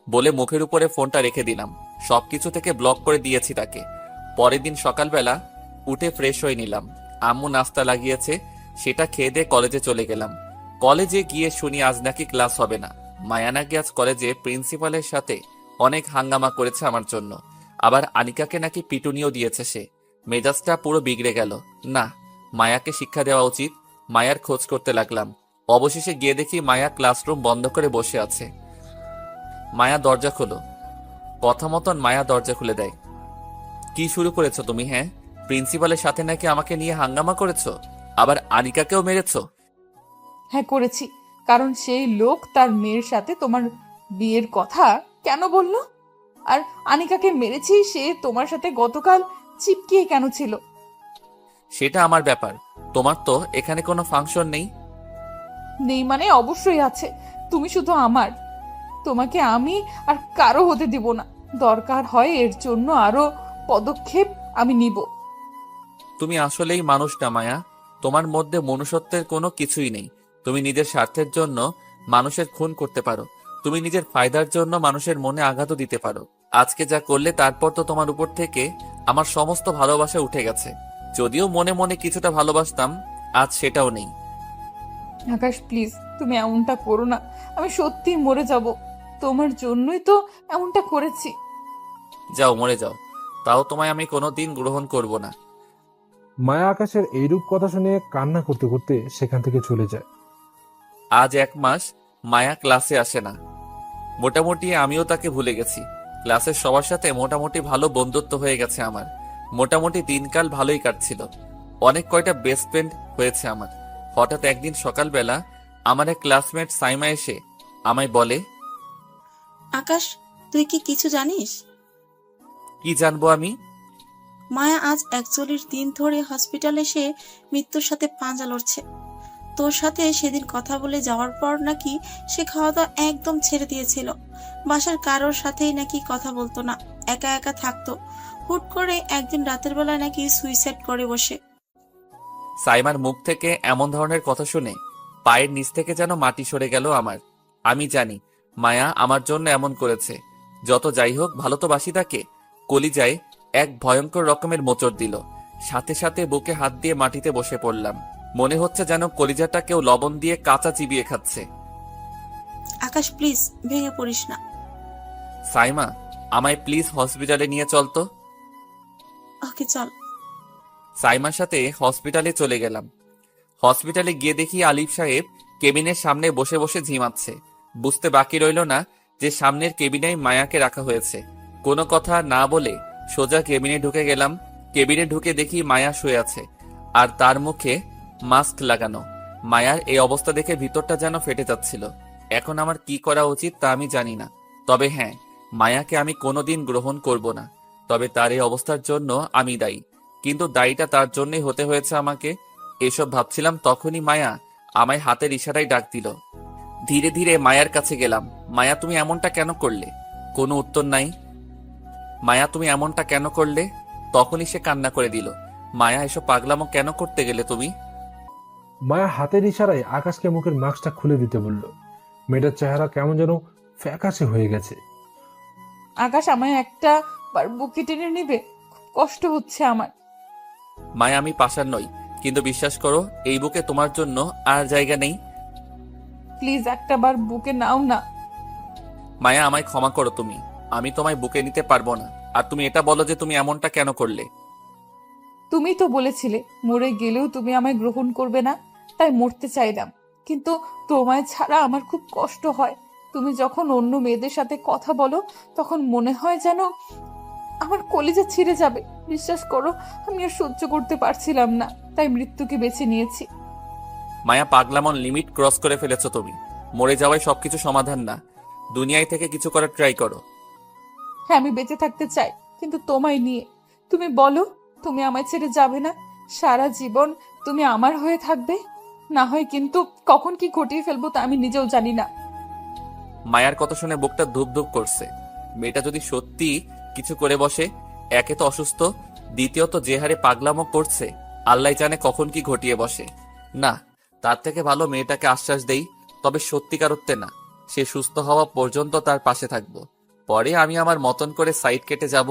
বলে মুখের উপরে ফোনটা রেখে দিলাম। সবকিছু থেকে ব্লক করে দিয়েছি তাকে। পরের দিন সকালবেলা উঠে ফ্রেশ হয়ে নিলাম। আম্মু নাস্তা লাগিয়েছে, সেটা খেয়ে দিয়ে কলেজে চলে গেলাম। কলেজে গিয়ে শুনি আজ নাকি ক্লাস হবে না। মায়া নাকি আজ কলেজে প্রিন্সিপালের সাথে অনেক হাঙ্গামা করেছে আমার জন্য। আবার আনিকাকে নাকি পিটুনিও দিয়েছে সে। মেজাজটা পুরো বিগড়ে গেল। না, মায়াকে শিক্ষা দেওয়া উচিত। মায়ার খোঁজ করতে লাগলাম। অবশেষে গিয়ে দেখি মায়া ক্লাসরুম বন্ধ করে বসে আছে। মায়া দরজা খোলো। কথা মতন মায়া দরজা খুলে দেয়। কি শুরু করেছো তুমি? হ্যাঁ, প্রিন্সিপালের সাথে নাকি আমাকে নিয়ে হাঙ্গামা করেছো, আবার আনিকাকেও মেরেছো? হ্যাঁ করেছি, কারণ সেই লোক তার মেয়ের সাথে তোমার বিয়ের কথা কেন বলল? আর আনিকাকে মেরেছি, সে তোমার সাথে গতকাল চিপকিয়ে কেন ছিল? সেটা আমার ব্যাপার, তোমার তো এখানে কোনো ফাংশন নেই। নেই মানে অবশ্যই আছে, তুমি শুধু আমার। তোমাকে আমি আর কারো হতে দিব না। দরকার হয় এর জন্য আরো পদক্ষেপ আমি নিব। তুমি আসলেই মানুষ না মায়া, তোমার মধ্যে মনুষ্যত্বের কোনো কিছুই নেই। তুমি নিজের স্বার্থের জন্য মানুষের খুন করতে পারো, তুমি নিজের ফায়দার জন্য মানুষের মনে আঘাতও দিতে পারো। আজকে যা করলে তারপর তো তোমার উপর থেকে আমার সমস্ত ভালোবাসা উঠে গেছে। যদিও মনে মনে কিছুটা ভালোবাসতাম, আজ সেটাও নেই। আকাশ প্লিজ, তুমি এমনটা করো না। আমি সত্যিই মরে যাব। তোমার জন্যই তো এমনটা করেছি। যাও, মরে যাও, তাও তোমায় আমি কোনোদিন গ্রহণ করব না। মায়া আকাশের এইরূপ কথা শুনে কান্না করতে করতে সেখান থেকে চলে যায়। আজ 1 মাস মায়া ক্লাসে আসে না। মোটামুটি আমিও তাকে ভুলে গেছি। ক্লাসের সবার সাথে মোটামুটি ভালো বন্ধুত্ব হয়ে গেছে আমার। মোটামুটি দিনকাল ভালোই কাটছিল। অনেক কয়টা বেস্ট ফ্রেন্ড হয়েছে আমার। হঠাৎ একদিন সকালবেলা আমার এক ক্লাসমেট সাইমা এসে আমায় বলে, আকাশ, তুই কি কিছু জানিস? কি জানবো আমি? মায়া আজ 41 দিন ধরে হসপিটালে সে মৃত্যুর সাথে পাঞ্জা লড়ছে। তোর সাথে সেদিন কথা বলে যাওয়ার পর নাকি সে খাওয়া দাওয়া একদম ছেড়ে দিয়েছিল। বাসার কারোর সাথেই নাকি কথা বলতো না, একা একা থাকতো। হুট করে একদিন রাতের বেলায় নাকি সুইসাইড করে বসে। সাইমার মুখ থেকে এমন ধরনের কথা শুনে পায়ের নিচ থেকে যেন মাটি সরে গেল আমার। আমি জানি মায়া আমার জন্য এমন করেছে। যত যাই হোক, ভালো তো বাসি তাকে। কলিজায় এক ভয়ঙ্কর রকমের মোচড় দিল। সাথে সাথে বুকে হাত দিয়ে মাটিতে বসে পড়লাম। মনে হচ্ছে যেন কলিজাটা কেউ লবণ দিয়ে কাঁচা চিবিয়ে খাচ্ছে। আকাশ প্লিজ, ভেঙে পড়িস না। সাইমা, আমায় প্লিজ হসপিটালে নিয়ে চল তো। ওকে চল। সাইমার সাথে হসপিটালে চলে গেলাম। হসপিটালে গিয়ে দেখি আলিফ সাহেব কেবিনের সামনে বসে বসে ঝিমাচ্ছে। বুঝতে বাকি রইল না যে সামনের কেবিনেই মায়াকে রাখা হয়েছে। কোনো কথা না বলে সোজা কেবিনে ঢুকে গেলাম। কেবিনে ঢুকে দেখি মায়া শুয়ে আছে, আর তার মুখে মাস্ক লাগানো। মায়ার এই অবস্থা দেখে ভিতরটা যেন ফেটে যাচ্ছিল। এখন আমার কি করা উচিত তা আমি জানি না। তবে হ্যাঁ, মায়াকে আমি কোনোদিন গ্রহণ করব না। তবে তার এই অবস্থার জন্য আমি দায়ী, কিন্তু দায়ীটা তার জন্যই হতে হয়েছে আমাকে। এসব ভাবছিলাম তখনই মায়া আমায় হাতের ইশারায় ডাক দিল। ধীরে ধীরে মায়ার কাছে গেলাম। মায়া, তুমি এমনটা কেন করলে? কোনো উত্তর নাই। মায়া, তুমি এমনটা কেন করলে? তখনই সে কান্না করে দিল। মায়া, এসব পাগলামো কেন করতে গেলে তুমি? মায়া হাতের ইশারায় আকাশকে মুখের মাস্কটা খুলে দিতে বলল। মেয়েটার চেহারা কেমন যেন ফ্যাকাশে হয়ে গেছে। আকাশ, আমায় একটা বার বুকে টেনে নিবে, খুব কষ্ট হচ্ছে আমার। মায়া, আমি পাষাণ নই, কিন্তু বিশ্বাস করো এই বুকে তোমার জন্য আর জায়গা নেই। প্লিজ একটা বার বুকে নাও না। মায়া, আমায় ক্ষমা করো তুমি। আমি তোমায় বুকে নিতে পারবো না। আর তুমি এটা বলো যে তুমি এমনটা কেন করলে? তুমি তো বলেছিলে মরে গেলেও তুমি আমায় গ্রহণ করবে না, তাই মরতে চাইলাম। কিন্তু তোমায় ছাড়া আমার খুব কষ্ট হয়। তুমি যখন অন্য মেয়েদের সাথে কথা বলো তখন মনে হয় যেন আমার কলিজা ছিঁড়ে যাবে। বিশ্বাস করো, আমি আর সহ্য করতে পারছিলাম না, তাই মৃত্যুকে বেছে নিয়েছি। মায়া, পাগলামন লিমিট ক্রস করে ফেলেছো তুমি। মরে যাওয়াই সবকিছু সমাধান না। দুনিয়ায় থেকে কিছু করার ট্রাই করো। হ্যাঁ, আমি বেঁচে থাকতে চাই, কিন্তু তোমায় নিয়ে। তুমি বলো, তুমি আমায় ছেড়ে যাবে না? সারা জীবন তুমি আমার হয়ে থাকবে? না হয় কিন্তু কখন কি ঘটিয়ে ফেলবো তা আমি নিজেও জানি না। মায়ার কথা শুনে বুকটা ধুপ ধুপ করছে। মেয়েটা যদি সত্যি কিছু করে বসে, একে তো অসুস্থ, দ্বিতীয়ত যে হারে পাগলামো করছে, আল্লাহ জানে কখন কি ঘটিয়ে বসে। না, তার থেকে ভালো মেয়েটাকে আশ্বাস দেই, তবে সত্যিকারত্বে না। সে সুস্থ হওয়া পর্যন্ত তার পাশে থাকবো। পরে আমি আমার মতন করে সাইড কেটে যাব।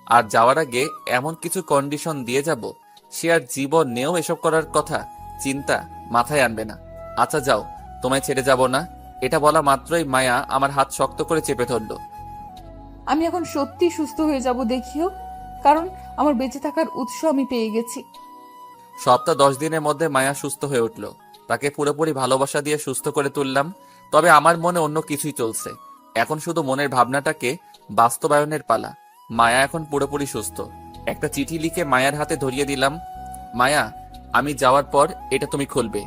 আর যাওয়ার আগে এমন কিছু কন্ডিশন দিয়ে যাব, সে আর জীবন নেও এসব করার কথা চিন্তা মাথায় আনবে না। আচ্ছা যাও, তোমায় ছেড়ে যাব না। এটা বলা মাত্রই মায়া আমার হাত শক্ত করে চেপে ধরল। আমি এখন সত্যি সুস্থ হয়ে যাব দেখিও, কারণ আমার বেঁচে থাকার উৎস আমি পেয়ে গেছি। সপ্তাহ 10 দিনের মধ্যে মায়া সুস্থ হয়ে উঠল। তাকে পুরোপুরি ভালোবাসা দিয়ে সুস্থ করে তুললাম। তবে আমার মনে অন্য কিছুই চলছে। এখন শুধু মনের ভাবনাটাকে বাস্তবায়নের পালা। মায়া এখন পুরোপুরি সুস্থ। একটা চিঠি লিখে মায়ার হাতে ধরিয়ে দিলাম। মায়া, আমি যাওয়ার পর এটা তুমি খুলবে।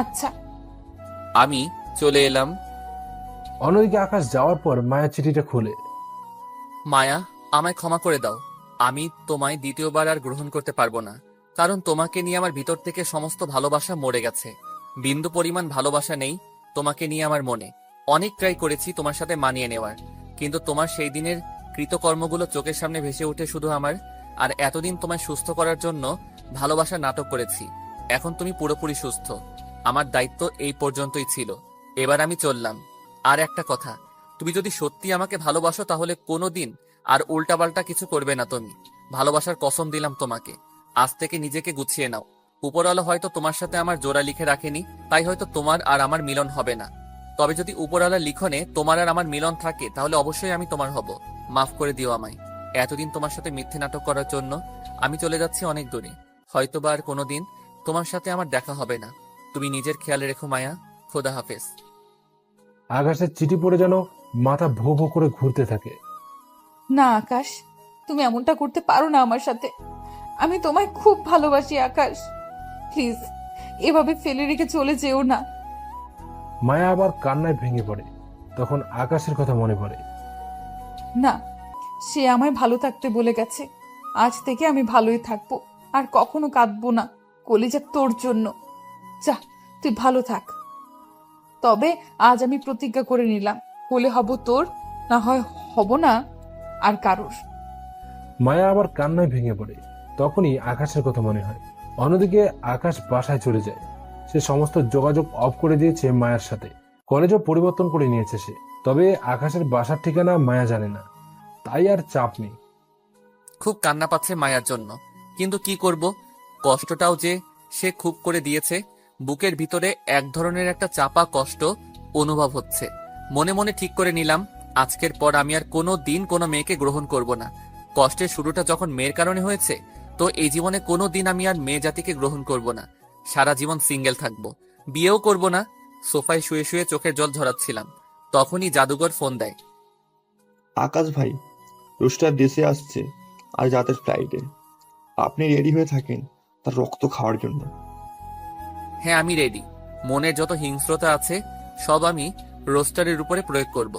আচ্ছা। আমি চলে এলাম। অন্যদিকে আকাশ যাওয়ার পর মায়া চিঠিটা খোলে। মায়া, আমায় ক্ষমা করে দাও। আমি তোমায় দ্বিতীয়বার আর গ্রহণ করতে পারবো না, কারণ তোমাকে নিয়ে আমার ভিতর থেকে সমস্ত ভালোবাসা মরে গেছে। বিন্দু পরিমাণ ভালোবাসা নেই তোমাকে নিয়ে আমার মনে। অনেক ট্রাই করেছি তোমার সাথে মানিয়ে নেওয়ার, কিন্তু তোমার সেই দিনের কৃতকর্মগুলো চোখের সামনে ভেসে ওঠে শুধু আমার। আর এতদিন তোমায় সুস্থ করার জন্য ভালোবাসার নাটক করেছি। এখন তুমি পুরোপুরি সুস্থ। আমার দায়িত্ব এই পর্যন্তই ছিল। এবার আমি চললাম। আর একটা কথা, তুমি যদি সত্যি আমাকে ভালোবাসো তাহলে কোনোদিন আর উল্টাপাল্টা কিছু করবে না তুমি। ভালোবাসার কসম দিলাম তোমাকে। আজ থেকে নিজেকে গুছিয়ে নাও। উপরওয়ালা হয়তো তোমার সাথে আমার জোড়া লিখে রাখেনি, তাই হয়তো তোমার আর আমার মিলন হবে না। তবে যদি উপরওয়ালার লিখনে তোমার আর আমার মিলন থাকে, তাহলে অবশ্যই আমি তোমার হব। মাফ করে দিও আমায়। এতদিন তোমার সাথে মিথ্যে নাটক করার জন্য আমি চলে যাচ্ছি অনেক দূরে। হয়তোবা আর কোনোদিন তোমার সাথে আমার দেখা হবে না। তুমি নিজের খেয়াল রেখো মায়া। খোদা হাফেজ। আকাশের চিঠি পড়ে যেন মাথা ভো ভো করে ঘুরতে থাকে। না আকাশ, তুমি এমনটা করতে পারো না আমার সাথে। আমি তোমায় খুব ভালোবাসি আকাশ। প্লিজ এভাবে ফেলে রেখে চলে যেও না। মায়া আবার কান্নায় ভেঙে পড়ে। তখন আকাশের কথা মনে পড়ে। না, সে আমায় ভালো থাকতে বলে গেছে। আজ থেকে আমি ভালোই থাকবো, আর কখনো কাঁদবো না। কলিজা তোর জন্য। যা, তুই ভালো থাক। তবে আজ আমি প্রতিজ্ঞা করে নিলাম, হলে হব তোর, না হয় হব না আর কারোর। মায়া আবার কান্নায় ভেঙে পড়ে। তখনই আকাশের কথা মনে হয়। অন্যদিকে আকাশ বাসায় চলে যায়। সে সমস্ত যোগাযোগ অফ করে দিয়েছে মায়ার সাথে। কলেজও পরিবর্তন করে নিয়েছে সে। তবে আকাশের বাসার ঠিকানা মায়া জানে না, তাই আর চাপ নেই। খুব কান্না পাচ্ছে মায়ার জন্য, কিন্তু কি করব? কষ্টটাও যে সে খুব করে দিয়েছে। বুকের ভিতরে এক ধরনের একটা চাপা কষ্ট অনুভব হচ্ছে। মনে মনে ঠিক করে নিলাম, আজকের পর আমি আর কোনো দিন কোনো মেয়েকে গ্রহণ করব না। কষ্টের শুরুটা যখন মেয়ের কারণে হয়েছে, তো এই জীবনে কোনো দিন আমি আর মেয়ে জাতিকে গ্রহণ করব না। সারা জীবন সিঙ্গেল থাকবো, বিয়েও করব না। সোফায় শুয়ে শুয়ে চোখের জল ঝরাচ্ছিলাম, তখনই জাদুঘর ফোন দেয়। আকাশ ভাই, রুস্টার দেশে আসছে আর রাতের ফ্লাইটে। আপনি রেডি হয়ে থাকেন তার রক্ত খাওয়ার জন্য। হ্যাঁ, আমি রেডি। মনের যত হিংস্রতা আছে সব আমি রোস্টারের উপরে প্রয়োগ করব।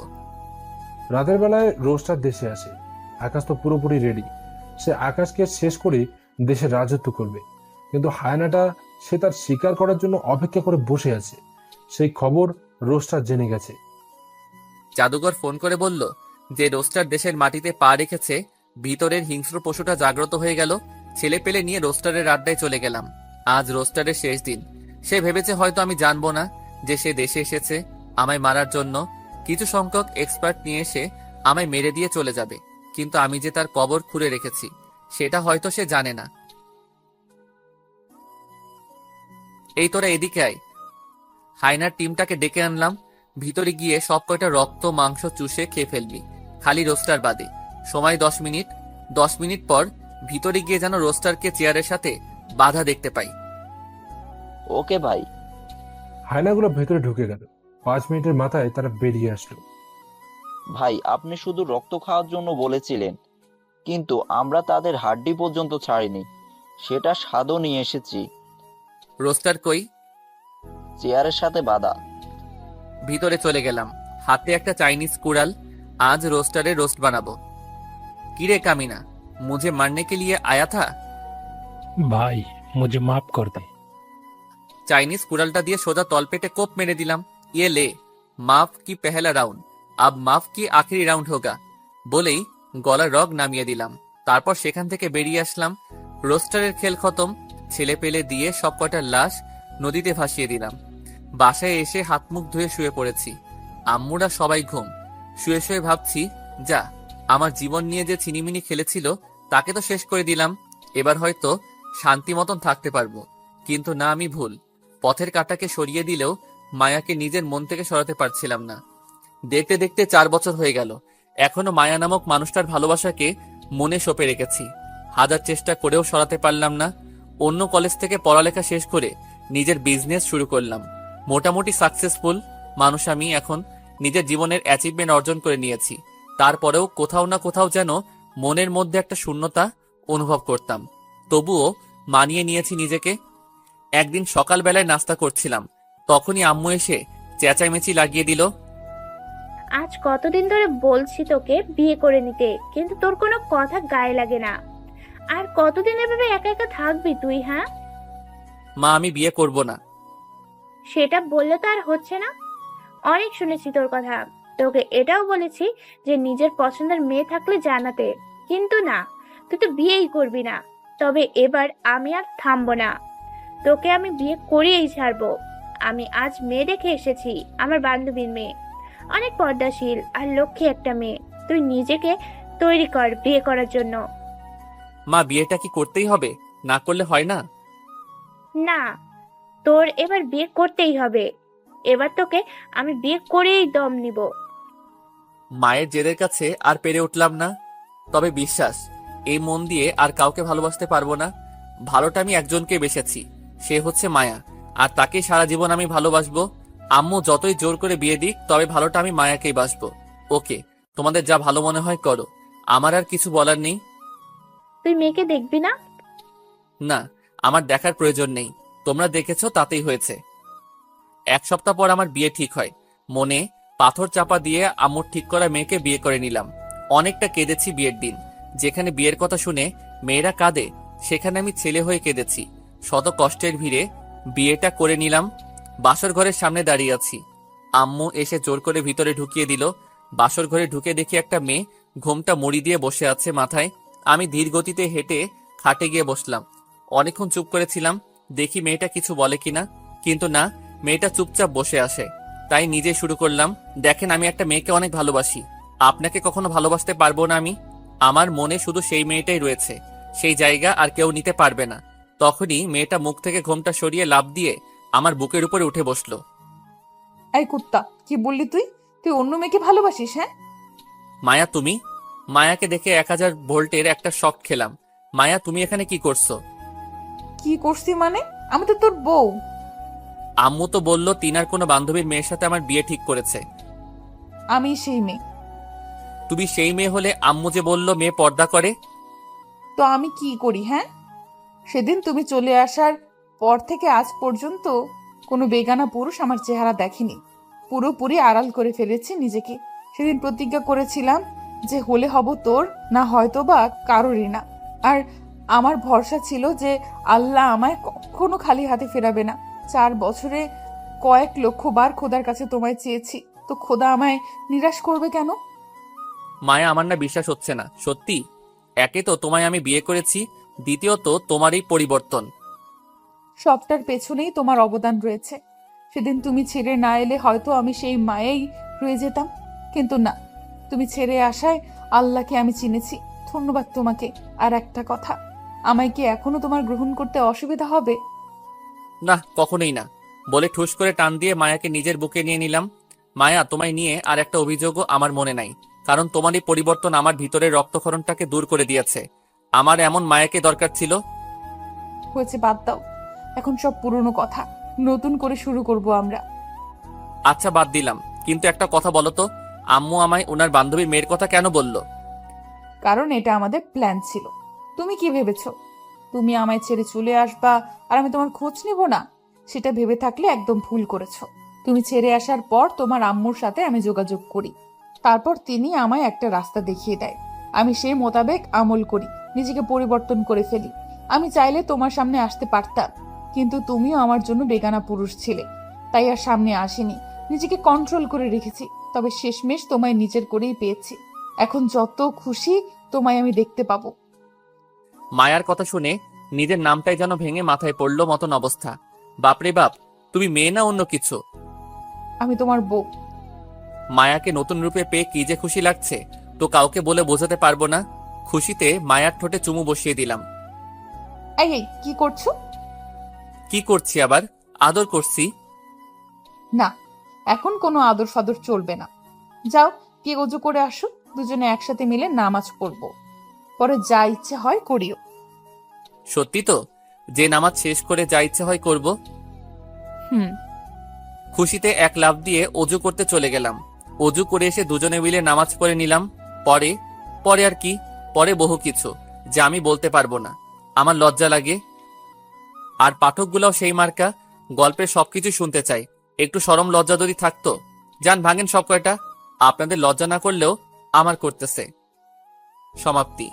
রাতের বেলায় রোস্টার দেশে আসে। আকাশ তো পুরোপুরি রেডি। সে আকাশকে শেষ করে দেশের রাজত্ব করবে। কিন্তু হায়নাটা সে তার শিকার করার জন্য অপেক্ষা করে বসে আছে। সেই খবর রোস্টার জেনে গেছে। জাদুঘর ফোন করে বলল যে রোস্টার দেশের মাটিতে পা রেখেছে। ভিতরের হিংস্র পশুটা জাগ্রত হয়ে গেল। ছেলে পেলে নিয়ে রোস্টারের আড্ডায় চলে গেলাম। আজ রোস্টারের শেষ দিন। সে ভেবেছে হয়তো আমি জানবো না যে সে দেশে এসেছে আমায় মারার জন্য। কিছু সংখ্যক এক্সপার্ট নিয়ে এসে আমায় মেরে দিয়ে চলে যাবে, কিন্তু আমি যে তার কবর খুঁড়ে রেখেছি সেটা হয়তো সে জানে না। এই তোরা এদিকে আয়। হায়নার টিমটাকে ডেকে আনলাম। ভিতরে গিয়ে সব কয়টা রক্ত মাংস চুষে খেয়ে ফেলবি, খালি রোস্টার বাদে। সময় 10 মিনিট। 10 মিনিট পর ভিতরে গিয়ে যেন রোস্টারকে চেয়ারের সাথে বাধা দেখতে পাই। ওকে ভাই। হায়নাগুলো ভেতরে ঢুকে গেল। 5 মিনিটের মাথায় তারা বেরিয়ে আসলো। ভাই, আপনি শুধু রক্ত খাওয়ার জন্য বলেছিলেন, কিন্তু আমরা তাদের হাড্ডি পর্যন্ত ছাড়িনি। সেটা স্বাদও নিয়ে এসেছি। রোস্টার কই? চেয়ারের সাথে বাঁধা। ভিতরে চলে গেলাম, হাতে একটা চাইনিজ কুড়াল। আজ রোস্টারে রোস্ট বানাবো। কিরে কামিনা, মুঝে মারনে কে লিয়ে আয়া থা? ভাই, মুঝে মাফ কর দে। চাইনিজ কুড়ালটা দিয়ে সোজা তলপেটে কোপ মেরে দিলাম। ইয়ে লে, মাফ কি পেহলা রাউন্ড, আব মাফ কি আখেরি রাউন্ড হোগা, বলেই গলার রগ নামিয়ে দিলাম। তারপর সেখান থেকে বেরিয়ে আসলাম। রোস্টারের খেল খতম। ছেলে পেলে দিয়ে সব কয়টা লাশ নদীতে ভাসিয়ে দিলাম। বাসায় এসে হাত মুখ ধুয়ে শুয়ে পড়েছি। আম্মুরা সবাই ঘুম। শুয়ে শুয়ে ভাবছি, যা, আমার জীবন নিয়ে যে ছিনিমিনি খেলেছিল তাকে তো শেষ করে দিলাম। এবার হয়তো শান্তি মতন থাকতে পারবো। কিন্তু না, আমি ভুল। পথের কাঁটাকে সরিয়ে দিলেও মায়াকে নিজের মন থেকে সরাতে পারছিলাম না। দেখতে দেখতে 4 বছর হয়ে গেল। এখনো মায়া নামক মানুষটার ভালোবাসাকে মনে সঁপে রেখেছি। হাজার চেষ্টা করেও সরাতে পারলাম না। অন্য কলেজ থেকে পড়ালেখা শেষ করে নিজের বিজনেস শুরু করলাম। মোটামুটি সাকসেসফুল মানুষ আমি এখন। নিজের জীবনের অ্যাচিভমেন্ট অর্জন করে নিয়েছি। তারপরেও কোথাও না কোথাও যেন মনের মধ্যে একটা শূন্যতা অনুভব করতাম। তবুও মানিয়ে নিয়েছি নিজেকে। একদিন সকালবেলায় নাস্তা করছিলাম, তখনই আম্মু এসে চেঁচামেচি লাগিয়ে দিল। আজ কতদিন ধরে বলছি তোকে বিয়ে করে নিতে, কিন্তু তোর কোনো কথা গায়ে লাগে না। আর কতদিন এভাবে একা একা থাকবি তুই? হ্যাঁ, মা, আমি বিয়ে করব না। সেটা বললে তো আর হচ্ছে না। অনেক শুনেছি তোর কথা। তোকে এটাও বলেছি যে নিজের পছন্দের মেয়ে থাকলে জানাতে, কিন্তু না, তুই তো বিয়েই করবি না। তবে এবার আমি আর থামবো না। তোকে আমি বিয়ে করিয়েই ছাড়বো। আমি আজ মেয়ে দেখে এসেছি, আমার বান্ধবীর মেয়ে, অনেক পর্দাশীল আর লক্ষ্মী একটা মেয়ে। তুই নিজেকে তৈরি কর বিয়ে করার জন্য। মা, বিয়েটা কি করতেই হবে? না করলে হয় না? না, তোর এবার বিয়ে করতেই হবে। এবার তোকে আমি বিয়ে করেই দম নিব। মায়ের জেদের কাছে আর পেরে উঠলাম না। তবে বিশ্বাস, এই মন দিয়ে আর কাউকে ভালোবাসতে পারবো না। ভালোটা আমি একজনকে বেসেছি, সে হচ্ছে মায়া, আর তাকে সারা জীবন আমি ভালোবাসবো। আম্মু যতই জোর করে বিয়ে দিক, তবে ভালোটা আমি মায়াকেই বাসবো। ওকে, তোমাদের যা ভালো মনে হয় করো, আমার আর কিছু বলার নেই। তুই মেয়েকে দেখবি না? না, আমার দেখার প্রয়োজন নেই, তোমরা দেখেছো তাতেই হয়েছে। 1 সপ্তাহ পর আমার বিয়ে ঠিক হয়। মনে পাথর চাপা দিয়ে আম্মুর ঠিক করা মেয়েকে বিয়ে করে নিলাম। অনেকটা কেঁদেছি বিয়ের দিন। যেখানে বিয়ের কথা শুনে মেয়েরা কাঁদে, সেখানে আমি ছেলে হয়ে কেঁদেছি। শত কষ্টের ভিড়ে বিয়েটা করে নিলাম। বাসর ঘরের সামনে দাঁড়িয়ে আছি, আম্মু এসে জোর করে ভিতরে ঢুকিয়ে দিল। বাসর ঘরে ঢুকে দেখি একটা মেয়ে ঘোমটা মুড়ি দিয়ে বসে আছে মাথায়। আমি ধীর গতিতে হেঁটে খাটে গিয়ে বসলাম। অনেকক্ষণ চুপ করেছিলাম, দেখি মেয়েটা কিছু বলে কিনা, কিন্তু না, মেয়েটা চুপচাপ বসে আসে। তাই নিজে শুরু করলাম, দেখেন আমি একটা মেয়েকে অনেক ভালোবাসি। আপনাকে কখনো ভালোবাসতে পারবো না আমি। আমার মনে শুধু সেই মেয়েটাই রয়েছে, সেই জায়গা আর কেউ নিতে পারবে না। তখনই মেয়েটা মুখ থেকে ঘোমটা সরিয়ে লাফ দিয়ে আমার বুকের উপরে উঠে বসলো। এই কুত্তা, কি বললি তুই? তুই অন্য মেয়েকে ভালোবাসিস? হ্যাঁ, মায়া তুমি? মায়াকে দেখে 1000 ভোল্টের একটা শক খেলাম। মায়া, তুমি এখানে কি করছো? কি করছি মানে? আমি তো তোর বউ। আম্মু তো বললো তিনার কোনো বান্ধবীর মেয়ের সাথে আমার বিয়ে ঠিক করেছে। আমি সেই মেয়ে। তুমি সেই মেয়ে হলে আম্মু যে বললো মেয়ে পর্দা করে। তো আমি কি করি? হ্যাঁ, সেদিন তুমি চলে আসার পর থেকে আজ পর্যন্ত কোনো বেগানা পুরুষ আমার চেহারা দেখেনি। পুরোপুরি আড়াল করে ফেলেছি নিজেকে। সেদিন প্রতিজ্ঞা করেছিলাম যে হলে হব তোর, না হয়তো বা কারোরই না। আর আমার ভরসা ছিল যে আল্লাহ আমায় কখনো খালি হাতে ফেরাবে না। 4 বছরে কয়েক লক্ষ বার খোদার কাছে তোমায় চেয়েছি, তো খোদা আমায় নিরাশ করবে কেন? মায়া, আমার না বিশ্বাস হচ্ছে না। সত্যি? একে তো তোমায় আমি বিয়ে করেছি, দ্বিতীয়ত তোমার এই পরিবর্তন। সবটার পেছনেই তোমার অবদান রয়েছে। সেদিন তুমি ছেড়ে না এলে হয়তো আমি সেই মায়েই রয়ে যেতাম, কিন্তু না, তুমি ছেড়ে আসায় আল্লাহকে আমি চিনেছি। ধন্যবাদ তোমাকে। আর একটা কথা, আমায় কি এখনো তোমার গ্রহণ করতে অসুবিধা হবে? না, কখনোই না, বলে ঠুস করে টান দিয়ে মায়াকে নিজের বুকে নিয়ে নিলাম। মায়া, তোমায় নিয়ে আর একটা অভিযোগও আমার মনে নাই, কারণ তোমার এই পরিবর্তন আমার ভিতরের রক্তক্ষরণটাকে দূর করে দিয়েছে। আমার এমন মায়াকে দরকার ছিল। হয়েছে, বাদ দাও। এখন সব পুরনো কথা, নতুন করে শুরু করব আমরা। আচ্ছা, বাদ দিলাম, কিন্তু একটা কথা বলো তো, আম্মু আমায় ওনার বান্ধবীর মেয়ের কথা কেন বলল? কারণ এটা আমাদের প্ল্যান ছিল। তুমি কি ভেবেছো তুমি আমায় ছেড়ে চলে আসবা আর আমি তোমার খোঁজ নিব না? সেটা ভেবে থাকলে একদম ভুল করেছো। তুমি ছেড়ে আসার পর তোমার আম্মুর সাথে আমি যোগাযোগ করি। তারপর তিনি আমায় একটা রাস্তা দেখিয়ে দেয়। আমি সেই মোতাবেক আমল করি, নিজেকে পরিবর্তন করে ফেলি। আমি চাইলে তোমার সামনে আসতে পারতাম, কিন্তু তুমিও আমার জন্য বেগানা পুরুষ ছিলে, তাই আর সামনে আসিনি। নিজেকে কন্ট্রোল করে রেখেছি, তবে শেষমেশ তোমায় নিজের করেই পেয়েছি। এখন যত খুশি তোমায় আমি দেখতে পাবো। মায়ার কথা শুনে নিজের নামটাই যেন ভেঙে মাথায় পড়লো মতন অবস্থা। বাপরে বাপ, তুমি মেয়ে না অন্য কিছু? আমি তোমার বউ। মায়াকে নতুন রূপে পেয়ে কি যে খুশি লাগছে, তো কাউকে বলে বোঝাতে পারবো না। খুশিতে মায়ার ঠোঁটে চুমু বসিয়ে দিলাম। এই এই, কি করছো? কি করছি আবার? আদর করছি। না, এখন কোনো আদর ফাদর চলবে না। যাও, কি ওযু করে আসো, দুজনে একসাথে মিলে নামাজ পড়বো, পরে যা ইচ্ছে হয় করিও। সত্যি তো? যে নামাজ শেষ করে যা ইচ্ছে হয় করব? হুম। খুশিতে এক লাফ দিয়ে অজু করতে চলে গেলাম। অজু করে এসে দুজনে মিলে নামাজ পড়ে নিলাম। পরে পরে আর কি, পরে বহু কিছু, যা আমি বলতে পারবো না, আমার লজ্জা লাগে। আর পাঠকগুলাও সেই মার্কা, গল্পের সবকিছু শুনতে চাই। একটু শরম লজ্জা যদি থাকতো। যান, ভাঙেন সব কয়টা। আপনাদের লজ্জা না করলেও আমার করতেছে। সমাপ্তি।